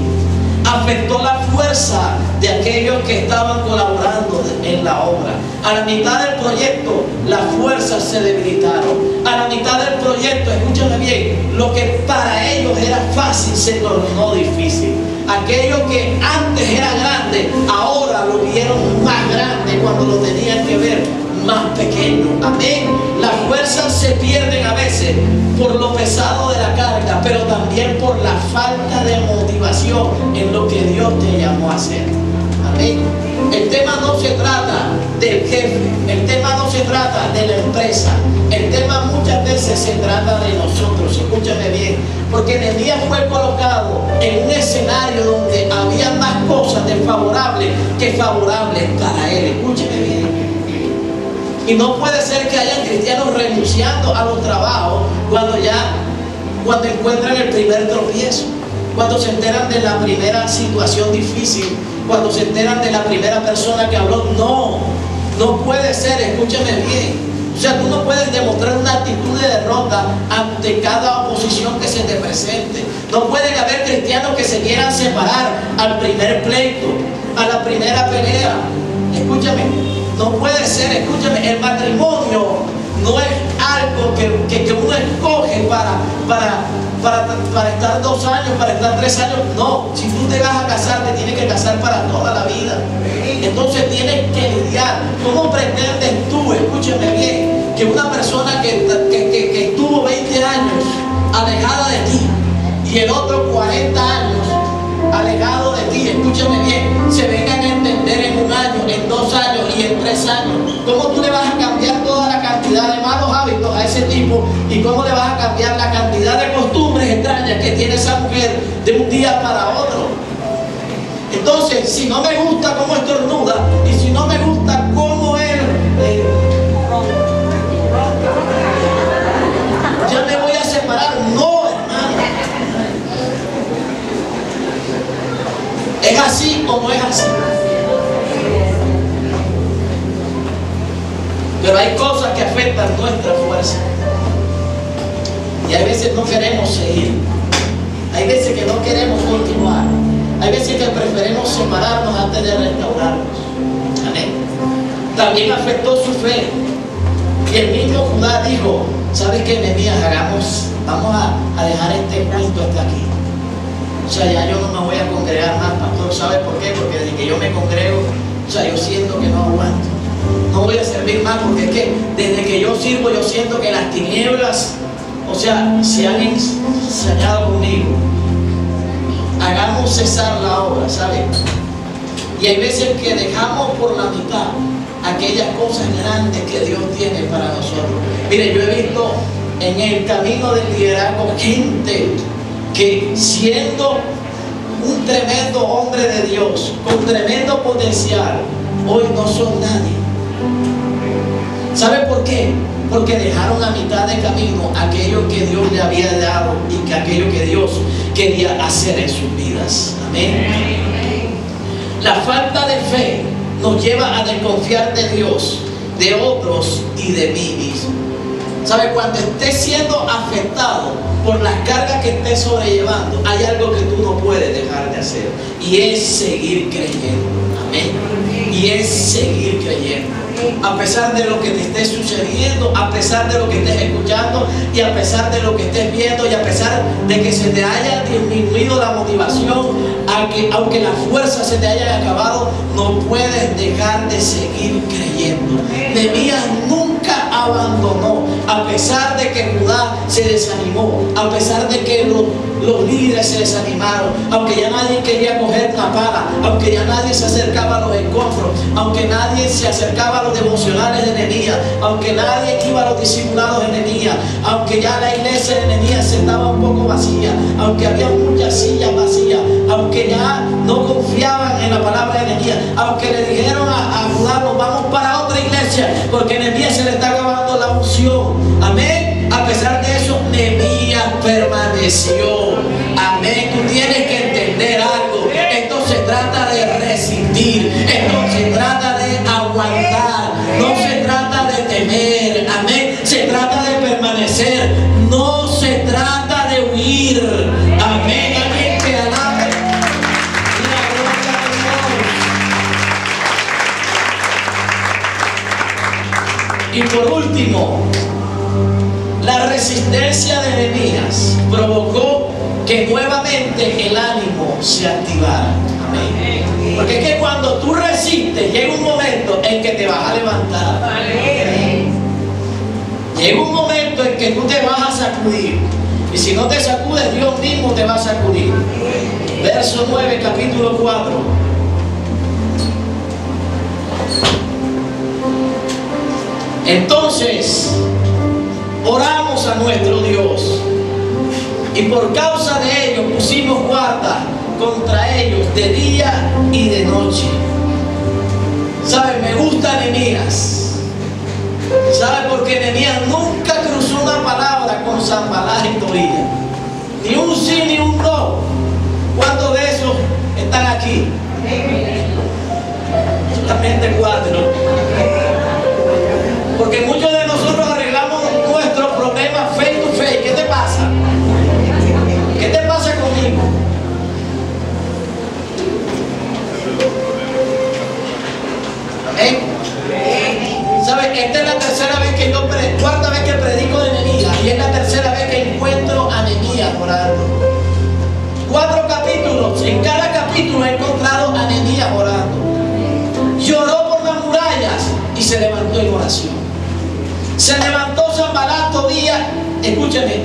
Afectó la fuerza de aquellos que estaban colaborando en la obra. A la mitad del proyecto, las fuerzas se debilitaron. A la mitad del proyecto, escúchame bien, lo que para ellos era fácil se tornó difícil. Aquello que antes era grande, ahora lo vieron más grande cuando lo tenían que ver más pequeño. Amén. Las fuerzas se pierden a veces por lo pesado de la carga, pero también por la falta de motivación en lo que Dios te llamó a hacer. Amén. El tema no se trata del jefe, el tema no se trata de la empresa, el tema muchas veces se trata de nosotros. Escúchame bien, porque Nehemías fue colocado en un escenario donde había más cosas desfavorables que favorables para él. Escúchame bien. Y no puede ser que hayan cristianos renunciando a los trabajos cuando encuentran el primer tropiezo, cuando se enteran de la primera situación difícil, cuando se enteran de la primera persona que habló. No puede ser, escúchame bien. O sea, tú no puedes demostrar una actitud de derrota ante cada oposición que se te presente. No pueden haber cristianos que se quieran separar al primer pleito, a la primera pelea. Escúchame, no puede ser, escúchame, el matrimonio no es algo que uno escoge para estar 2 años, para estar 3 años. No, si tú te vas a casar, te tienes que casar para toda la vida. Entonces tienes que lidiar. ¿Cómo pretendes tú, escúchame bien, que una persona que estuvo 20 años alejada de ti y el otro 40 años alejado de ti, escúchame bien, se vengan a entender en 1 año, en 2 años y en 3 años? ¿Cómo tú le vas a cambiar toda la cantidad de malos hábitos a ese tipo? ¿Y cómo le vas a cambiar la cantidad de costumbres extrañas que tiene esa mujer de un día para otro? Entonces, si no me gusta cómo estornuda y si no me gusta cómo él ya me voy a separar. No, hermano. ¿Es así o no es así? Pero hay cosas que afectan nuestra fuerza. Y hay veces no queremos seguir. Hay veces que no queremos continuar. Hay veces que preferimos separarnos antes de restaurarnos. Amén. También afectó su fe. Y el mismo Judá dijo: ¿sabes qué, Nehemías? Vamos a dejar este culto hasta aquí. O sea, ya yo no me voy a congregar más, pastor. ¿Sabes por qué? Porque desde que yo me congrego, o sea, yo siento que no aguanto. No voy a servir más, porque es que desde que yo sirvo, yo siento que las tinieblas, o sea, se han ensañado conmigo. Hagamos cesar la obra, ¿sabes? Y hay veces que dejamos por la mitad aquellas cosas grandes que Dios tiene para nosotros. Mire, yo he visto en el camino del liderazgo gente que, siendo un tremendo hombre de Dios, con tremendo potencial, hoy no son nadie. ¿Sabe por qué? Porque dejaron a mitad de camino aquello que Dios le había dado y que aquello que Dios quería hacer en sus vidas. Amén. La falta de fe nos lleva a desconfiar de Dios, de otros y de mí mismo. ¿Sabe? Cuando estés siendo afectado por las cargas que estés sobrellevando, hay algo que tú no puedes dejar de hacer, y es seguir creyendo. Amén. Y es seguir creyendo. A pesar de lo que te esté sucediendo, a pesar de lo que estés escuchando y a pesar de lo que estés viendo, y a pesar de que se te haya disminuido la motivación, aunque las fuerzas se te hayan acabado, no puedes dejar de seguir creyendo. Nehemías nunca abandonó, a pesar de que Judá se desanimó, a pesar de que los líderes se desanimaron, aunque ya nadie quería coger la pala, aunque ya nadie se acercaba a los encuentros, aunque nadie se acercaba a los devocionales de Nehemías, aunque nadie iba a los discipulados de Nehemías, aunque ya la iglesia de Nehemías se estaba un poco vacía, aunque había muchas sillas vacías, aunque ya no confiaban en la palabra de Nehemías, aunque le dijeron a Judá: nos vamos para otra iglesia porque Nehemías se le está acabando la unción. Amén. A pesar de eso, Nehemías permaneció. Amén. Tú tienes que entender algo. Esto se trata de resistir. Esto se trata de aguantar. No se trata de temer. Amén. Se trata de permanecer. No se trata de huir. Amén. Amén. Que alabe la gloria de Dios. Y por último, la resistencia de Nehemías provocó que nuevamente el ánimo se activara. Amén. Porque es que cuando tú resistes, llega un momento en que te vas a levantar. Amén. Llega un momento en que tú te vas a sacudir. Y si no te sacudes, Dios mismo te va a sacudir. Verso 9, capítulo 4. Entonces oramos a nuestro Dios, y por causa de ellos pusimos guarda contra ellos de día y de noche. ¿Sabe? Me gusta Nehemías. ¿Sabe? Porque Nehemías nunca cruzó una palabra con Sanballat y Tobías. Ni un sí ni un no. ¿Cuántos de esos están aquí? Solamente 4. Porque muchos de nosotros Dios. En cada capítulo he encontrado a Nehemías orando. Lloró por las murallas y se levantó en oración. Se levantó Sanbalat, Tobías, escúcheme,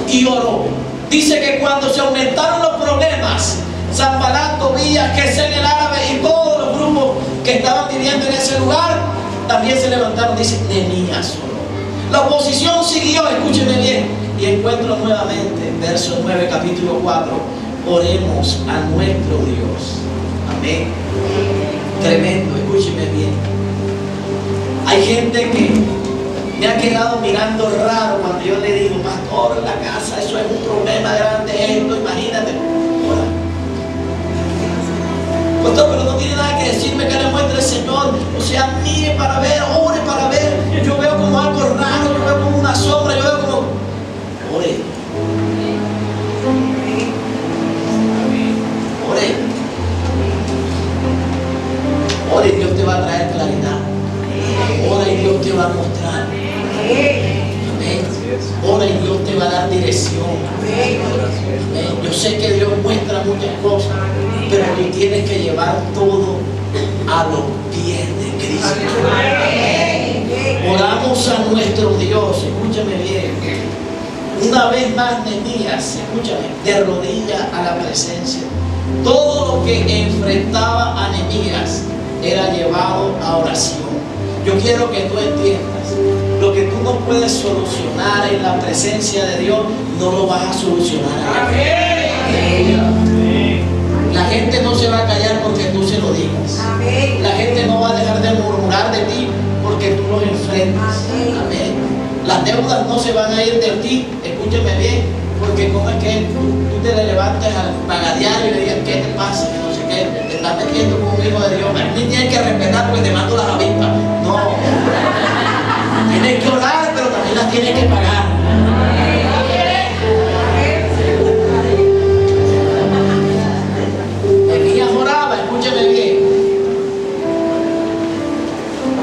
y oró. Dice que cuando se aumentaron los problemas, Sanbalat, Tobías, Gesem el árabe y todos los grupos que estaban viviendo en ese lugar, también se levantaron. Dice, Nehemías oró. La oposición siguió, escúcheme bien, y encuentro nuevamente, verso 9, capítulo 4, oremos a nuestro Dios. Amén. Tremendo, escúcheme bien. Hay gente que me ha quedado mirando raro cuando yo le digo, pastor, en la casa, eso es un problema grande, esto, imagínate. Ora. Pastor, pero no tiene nada que decirme que le muestre el Señor. O sea, mire para ver, ore para ver. Yo veo como algo raro, yo veo como una sombra, yo veo como... Ore. Ore. Ore y Dios te va a traer claridad. Ora y Dios te va a mostrar. Amén. Ora y Dios te va a dar dirección. Amén. Yo sé que Dios muestra muchas cosas, pero tú tienes que llevar todo a los pies de Cristo. Oramos a nuestro Dios, escúchame bien. Una vez más, Nehemías, escúchame, de rodillas a la presencia. Todo lo que enfrentaba a Nehemías era llevado a oración. Yo quiero que tú entiendas, lo que tú no puedes solucionar en la presencia de Dios, no lo vas a solucionar. La gente no se va a callar porque tú se lo digas. La gente no va a dejar de murmurar de ti porque tú los enfrentas. Amén. Las deudas no se van a ir de ti, escúcheme bien, porque como es que tú te levantes al pagadiario y le digas, ¿qué te pasa? Que no sé qué, te estás metiendo con un hijo de Dios. A mí tienes que respetar porque te mando las avispas. No. Tienes que orar, pero también las tienes que pagar. Nehemías oraba, escúcheme bien.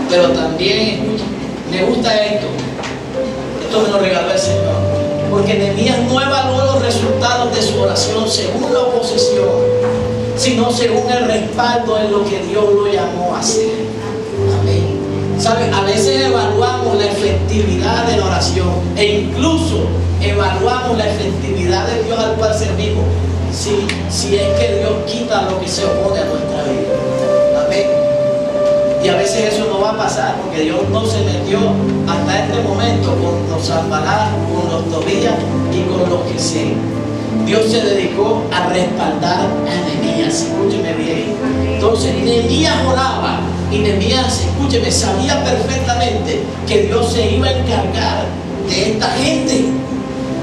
Pero también, escúcheme, me gusta esto. Esto me lo regaló el Señor. Porque Nehemías no evaluó los resultados de su oración según la oposición, sino según el respaldo en lo que Dios lo llamó a hacer. Amén. ¿Sabe? A veces evaluamos la efectividad de la oración e incluso evaluamos la efectividad de Dios al cual servimos si es que Dios quita lo que se opone a nuestra vida. Amén. Y a veces eso no va a pasar porque Dios no se metió hasta este momento con los Sanbalat, con los Tobías y con los Gesem. Dios se dedicó a respaldar a Nehemías. Escúcheme bien. Entonces Nehemías oraba y Nehemías, escúcheme, sabía perfectamente que Dios se iba a encargar de esta gente.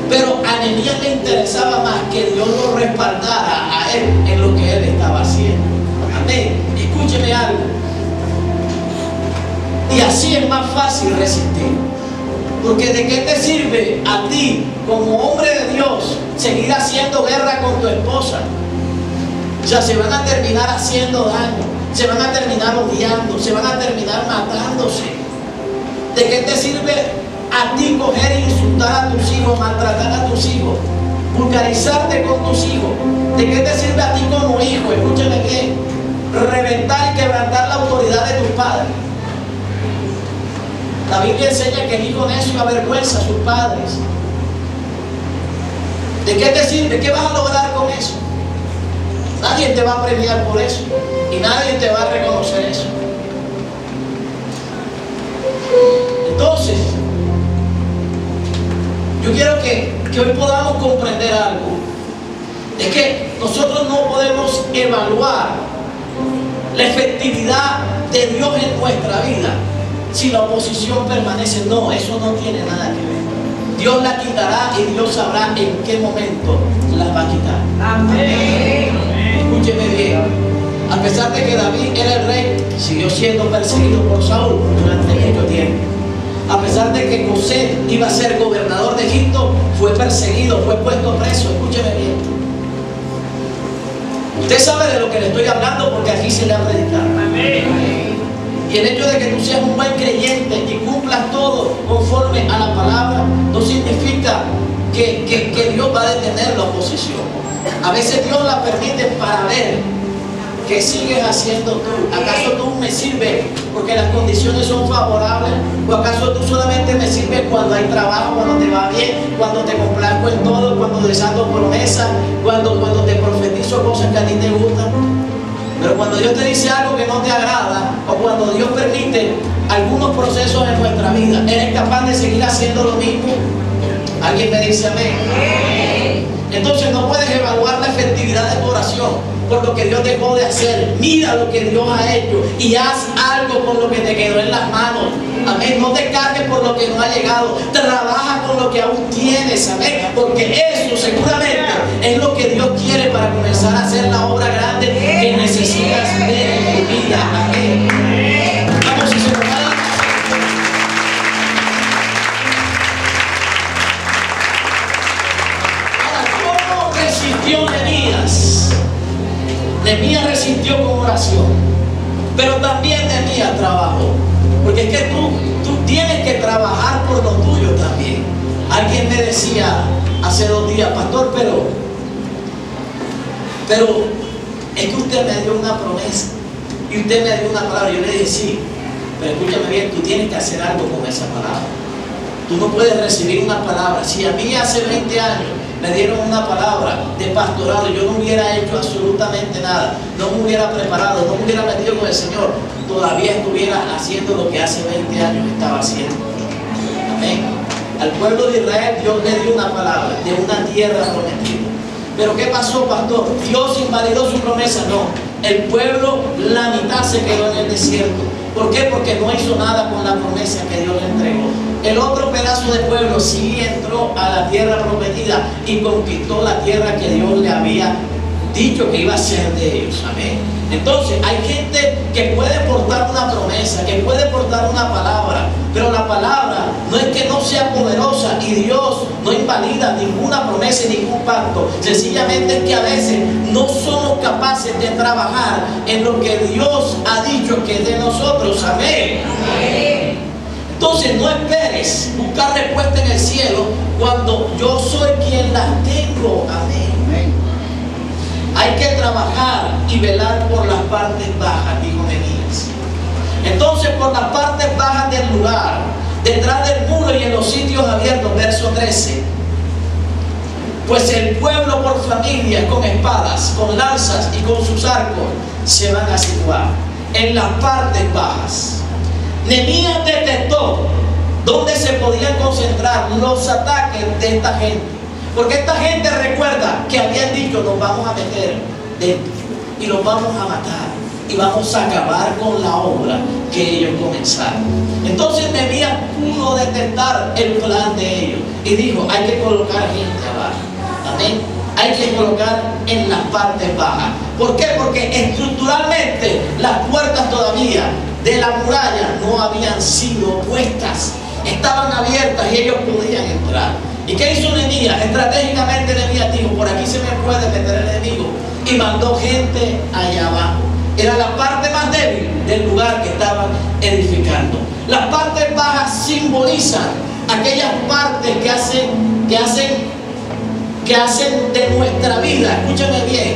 Pero a Nehemías le interesaba más que Dios lo respaldara a él en lo que él estaba haciendo. Amén. Escúcheme algo. Y así es más fácil resistir. Porque ¿de qué te sirve a ti, como hombre de Dios, seguir haciendo guerra con tu esposa? O sea, se van a terminar haciendo daño, se van a terminar odiando, se van a terminar matándose. ¿De qué te sirve a ti coger e insultar a tus hijos, maltratar a tus hijos, vulgarizarte con tus hijos? ¿De qué te sirve a ti como hijo? Escúchame bien, reventar y quebrantar la autoridad de tus padres. La Biblia enseña que el hijo necio avergüenza a sus padres. ¿De qué te sirve? ¿Qué vas a lograr con eso? Nadie te va a premiar por eso y nadie te va a reconocer eso. Entonces, yo quiero que hoy podamos comprender algo. Es que nosotros no podemos evaluar la efectividad de Dios en nuestra vida si la oposición permanece. No, eso no tiene nada que ver. Dios la quitará y Dios sabrá en qué momento la va a quitar. Amén. Escúcheme bien. A pesar de que David era el rey, siguió siendo perseguido por Saúl durante mucho tiempo. A pesar de que José iba a ser gobernador de Egipto, fue perseguido, fue puesto preso. Escúcheme bien. Usted sabe de lo que le estoy hablando porque aquí se le ha predicado. Amén. Y el hecho de que tú seas un buen creyente y cumplas todo conforme a la palabra no significa que Dios va a detener la oposición. A veces Dios la permite para ver qué sigues haciendo tú. ¿Acaso tú me sirves porque las condiciones son favorables? ¿O acaso tú solamente me sirves cuando hay trabajo, cuando te va bien, cuando te complazco en todo, cuando desando promesas, cuando te profetizo cosas que a ti te gustan? Pero cuando Dios te dice algo que no te agrada, o cuando Dios permite algunos procesos en nuestra vida, ¿eres capaz de seguir haciendo lo mismo? ¿Alguien me dice amén? Entonces no puedes evaluar la efectividad de tu oración por lo que Dios dejó de hacer. Mira lo que Dios ha hecho y haz algo con lo que te quedó en las manos. Amén. No te cargues por lo que no ha llegado. Trabaja con lo que aún tienes. Amén. Porque eso seguramente es lo que Dios quiere para comenzar a hacer la obra grande que necesitas ver en tu vida. Amén. Vamos, si se nos va. Ahora, ¿cómo resistió Nehemías? Nehemías resistió con oración, pero también Nehemías trabajó, porque es que tú tienes que trabajar por lo tuyo también. Alguien me decía hace 2 días, pastor, pero es que usted me dio una promesa y usted me dio una palabra. Yo le dije, sí, pero escúchame bien, tú tienes que hacer algo con esa palabra. Tú no puedes recibir una palabra. Si a mí hace 20 años me dieron una palabra de pastorado, yo no hubiera hecho absolutamente nada, no me hubiera preparado, no me hubiera metido con el Señor, todavía estuviera haciendo lo que hace 20 años estaba haciendo. Amén. Al pueblo de Israel Dios le dio una palabra de una tierra prometida. Pero ¿qué pasó, pastor? ¿Dios invalidó su promesa? No. El pueblo, la mitad se quedó en el desierto. ¿Por qué? Porque no hizo nada con la promesa que Dios le entregó. El otro pedazo de pueblo sí entró a la tierra prometida y conquistó la tierra que Dios le había dicho que iba a ser de ellos. Amén. Entonces hay gente que puede portar una promesa, que puede portar una palabra, pero la palabra no es que no sea poderosa y Dios no invalida ninguna promesa y ningún pacto. Sencillamente es que a veces no somos capaces de trabajar en lo que Dios ha dicho que es de nosotros. Amén. Amén. Entonces no esperes buscar respuesta en el cielo cuando yo soy quien las tengo. Amén. Hay que trabajar y velar por las partes bajas, dijo Nehemías. Entonces, por las partes bajas del lugar, detrás del muro y en los sitios abiertos, verso 13. Pues el pueblo por familias, con espadas, con lanzas y con sus arcos, se van a situar en las partes bajas. Nehemías detectó dónde se podían concentrar los ataques de esta gente. Porque esta gente recuerda que habían dicho, nos vamos a meter dentro y los vamos a matar y vamos a acabar con la obra que ellos comenzaron. Entonces Nehemías pudo detectar el plan de ellos y dijo, hay que colocar gente abajo. Amén. Hay que colocar en las partes bajas. ¿Por qué? Porque estructuralmente las puertas todavía de la muralla no habían sido puestas. Estaban abiertas y ellos podían entrar. ¿Y qué hizo Nehemías? Estratégicamente Nehemías dijo, por aquí se me puede meter el enemigo. Y mandó gente allá abajo. Era la parte más débil del lugar que estaban edificando. Las partes bajas simbolizan aquellas partes que hacen de nuestra vida, escúchame bien,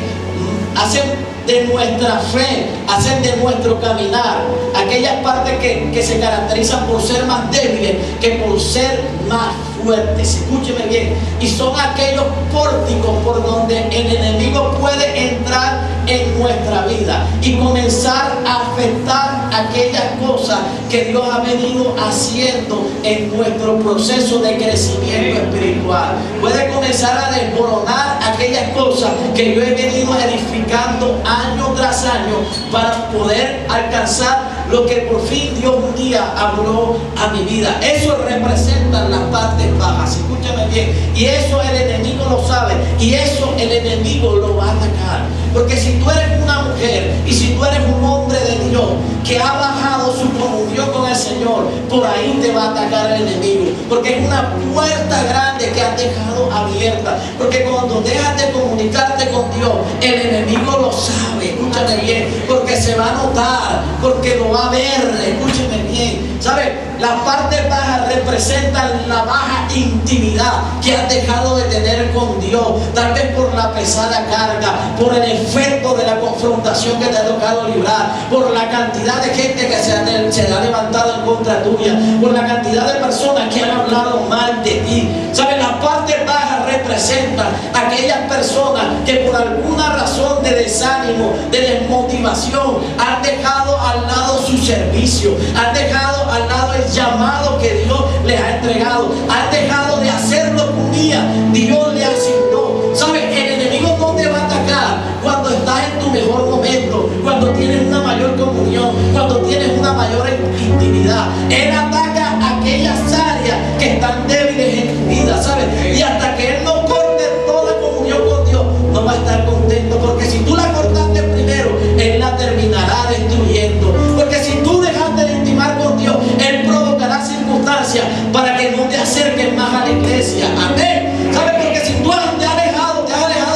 hacen de nuestra fe, hacen de nuestro caminar, aquellas partes que se caracterizan por ser más débiles que por ser más fuertes. Escúcheme bien, y son aquellos pórticos por donde el enemigo puede entrar en nuestra vida y comenzar a afectar aquellas cosas que Dios ha venido haciendo en nuestro proceso de crecimiento espiritual. Puede comenzar a desmoronar aquellas cosas que yo he venido edificando año tras año para poder alcanzar lo que por fin Dios un día habló a mi vida. Eso representa las partes bajas, escúchame bien, y eso el enemigo lo sabe, y eso el enemigo lo va a atacar. Porque si tú eres una mujer y si tú eres un hombre de Dios que ha bajado su comunión con el Señor, por ahí te va a atacar el enemigo, porque es una puerta grande que has dejado abierta. Porque cuando dejas de comunicarte con Dios, el enemigo lo sabe. Escúchame escúchame bien, porque se va a notar, porque lo va a ver, escúcheme bien. ¿Sabe? Las partes bajas representan la baja intimidad que has dejado de tener con Dios, tal vez por la pesada carga, por el efecto de la confrontación que te ha tocado librar, por la cantidad de gente que se ha levantado en contra tuya, por la cantidad de personas que han hablado mal de ti. ¿Sabes? Las partes bajas representan aquellas personas que por alguna razón de desánimo, de desmotivación, han dejado al lado su servicio, han dejado al lado el llamado que Dios les ha entregado, han dejado de hacer lo que un día Dios le asignó. ¿Sabes? El enemigo no te va a atacar cuando estás en tu mejor momento, cuando tienes una mayor comunión, cuando tienes una mayor intimidad. Él ataca aquellas áreas que están débiles en tu vida, ¿sabes? Y hasta que Él no corte toda comunión con Dios, no va a estar contento, porque si tú la cortaste primero, Él la terminará destruyendo. Porque si tú dejaste de intimar con Dios, Él provocará circunstancias para que no te acerques más a la iglesia. Amén. ¿Sabes? Porque si tú te has alejado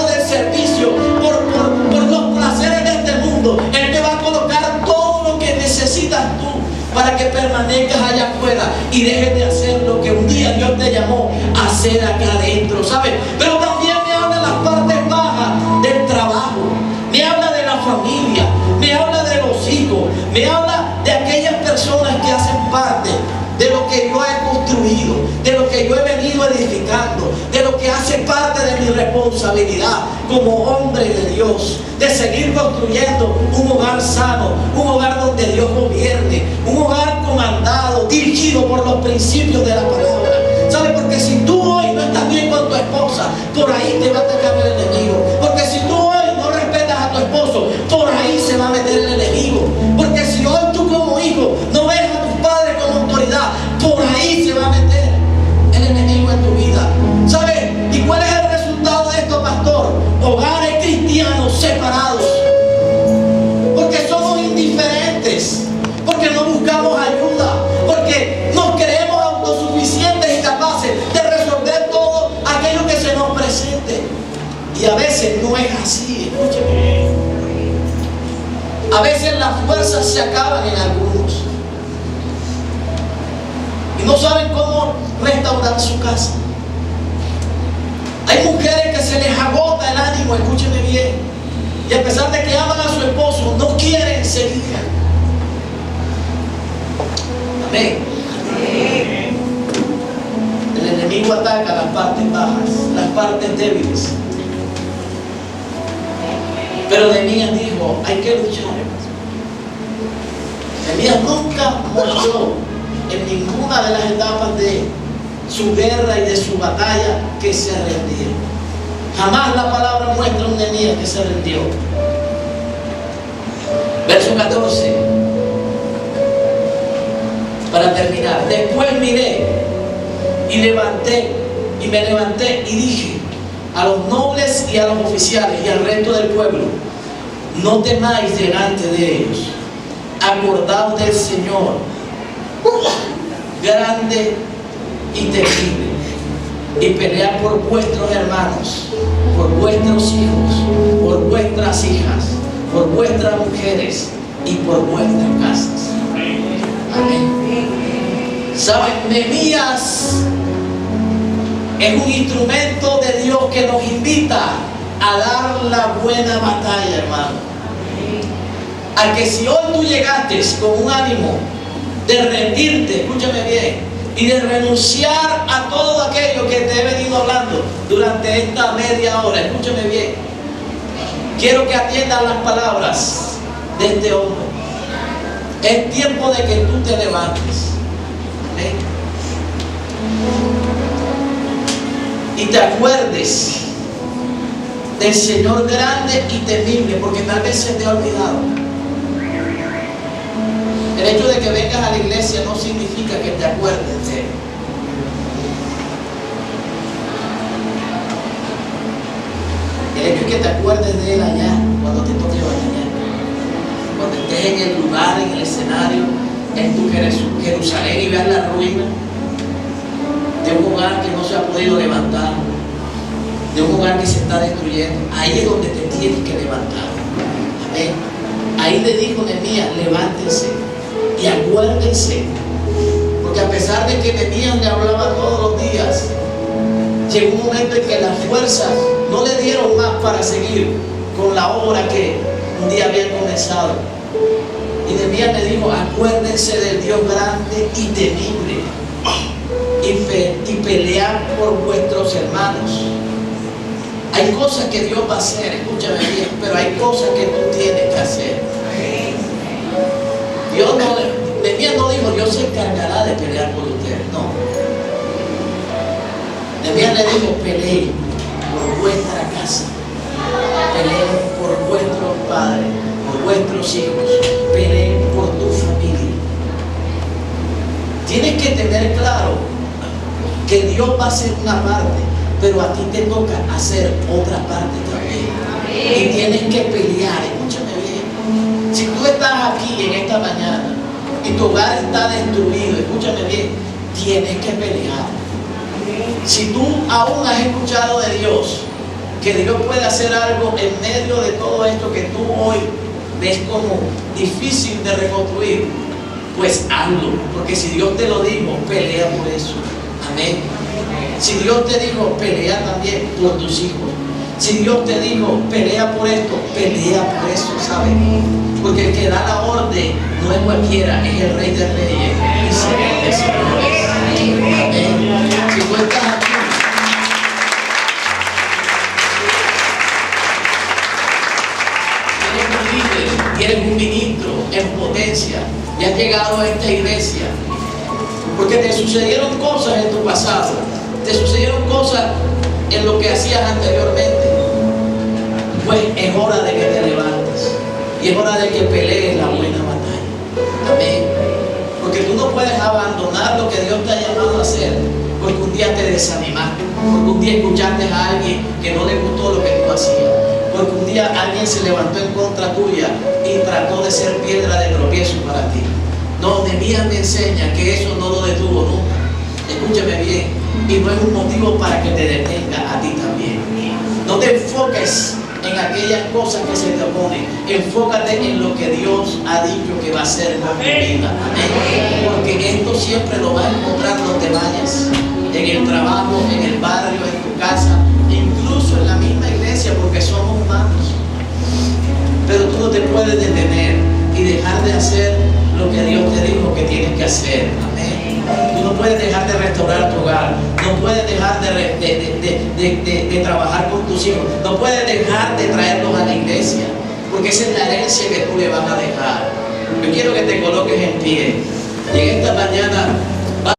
del servicio por los placeres de este mundo, Él te va a colocar todo lo que necesitas tú para que permanezcas allá afuera y dejes de hacer lo que un día Dios te llamó a hacer acá adentro, ¿sabes? Pero también me habla de las partes bajas del trabajo, me habla de la familia, me habla de los hijos, me habla de aquellas personas que hacen parte de lo que yo he construido, de lo que yo he venido edificando, de lo que hace parte de mi responsabilidad como hombre de Dios, de seguir construyendo un hogar sano, un hogar donde Dios gobierne, un hogar comandado, dirigido por los principios de la palabra. ¿Sabes? Porque si tú hoy no estás bien con tu esposa, por ahí te va a atacar el enemigo. Porque si tú hoy no respetas a tu esposo, por ahí se va a meter el enemigo. Porque si hoy tú como hijo no ves a tus padres como autoridad, por ahí se va a meter el enemigo en tu vida. ¿Sabes? ¿Y cuál es el resultado de esto, pastor? Hogares cristianos separados. Porque somos indiferentes, porque no buscamos ayuda, porque nos creemos autosuficientes y capaces de resolver todo aquello que se nos presente. Y a veces no es así, escúcheme. A veces las fuerzas se acaban en algunos y no saben cómo restaurar su casa. Hay mujeres que se les agota el ánimo, escúcheme bien, y a pesar de que aman a su esposo, no quieren seguir. Amén. El enemigo ataca las partes bajas, las partes débiles. Pero Nehemías dijo, hay que luchar. Nehemías nunca mostró en ninguna de las etapas de su guerra y de su batalla que se rendía. Jamás la palabra muestra un Nehemías que se rindió. Verso 14. Para terminar, después miré y me levanté y dije a los nobles y a los oficiales y al resto del pueblo: no temáis delante de ellos, acordaos del Señor, grande y temible, y pelead por vuestros hermanos, por vuestros hijos, por vuestras hijas, por vuestras mujeres y por vuestras casas. Amén. ¿Saben? Nehemías es un instrumento de Dios que nos invita a dar la buena batalla, hermano. A que si hoy tú llegaste con un ánimo de rendirte, escúchame bien, y de renunciar a todo aquello que te he venido hablando durante esta media hora, escúchame bien, quiero que atiendas las palabras de este hombre. Es tiempo de que tú te levantes. ¿Eh? Y te acuerdes del Señor grande y temible, porque tal vez se te ha olvidado. El hecho de que vengas a la iglesia no significa que te acuerdes de Él. El hecho es que te acuerdes de Él allá, cuando te toque bañar, cuando estés en el lugar, en el escenario, en tu Jerusalén, y veas la ruina de un hogar que no se ha podido levantar, de un hogar que se está destruyendo. Ahí es donde te tienes que levantar. Amén. Ahí le dijo Nehemías, levántense y acuérdense. Porque a pesar de que Nehemías le hablaba todos los días, llegó un momento en que las fuerzas no le dieron más para seguir con la obra que un día habían comenzado. Y Nehemías le dijo, acuérdense del Dios grande y temible y pelear por vuestros hermanos. Hay cosas que Dios va a hacer, escúchame bien, pero hay cosas que tú tienes que hacer. Nehemías no dijo, Dios se encargará de pelear por ustedes, no. Nehemías le dijo, peleen por vuestra casa, peleen por vuestros padres, por vuestros hijos, peleen por tu familia. Tienes que tener claro que Dios va a hacer una parte, pero a ti te toca hacer otra parte también. Y tienes que pelear, escúchame bien. Si tú estás aquí en esta mañana y tu hogar está destruido, escúchame bien, tienes que pelear. Si tú aún has escuchado de Dios, que Dios puede hacer algo en medio de todo esto que tú hoy ves como difícil de reconstruir, pues hazlo, porque si Dios te lo dijo, pelea por eso. Amén. Si Dios te dijo, pelea también por tus hijos. Si Dios te dijo, pelea por esto, pelea por eso, ¿sabes? Porque el que da la orden no es cualquiera, es el Rey de Reyes y Señor de Señores. Amén. Si tú estás aquí, eres un ministro en potencia y has llegado a esta iglesia porque te sucedieron cosas en tu pasado, te sucedieron cosas en lo que hacías anteriormente, pues es hora de que te levantes y es hora de que pelees la buena batalla. Amén. Porque tú no puedes abandonar lo que Dios te ha llamado a hacer porque un día te desanimaste, porque un día escuchaste a alguien que no le gustó lo que tú hacías, porque un día alguien se levantó en contra tuya y trató de ser piedra de tropiezo para ti. No, Nehemías me enseña que eso no lo detuvo nunca. Escúchame bien, y no es un motivo para que te detenga a ti también. No te enfoques en aquellas cosas que se te oponen, enfócate en lo que Dios ha dicho que va a hacer con tu vida. Amén. Porque esto siempre lo vas a encontrar donde vayas, en el trabajo, en el barrio, en tu casa, incluso en la misma iglesia, porque somos humanos. Pero tú no te puedes detener y dejar de hacer lo que Dios te dijo que tienes que hacer. Amén. Tú no puedes dejar de restaurar tu hogar, no puedes dejar de trabajar con tus hijos, no puedes dejar de traerlos a la iglesia, porque esa es la herencia que tú le vas a dejar. Yo quiero que te coloques en pie y en esta mañana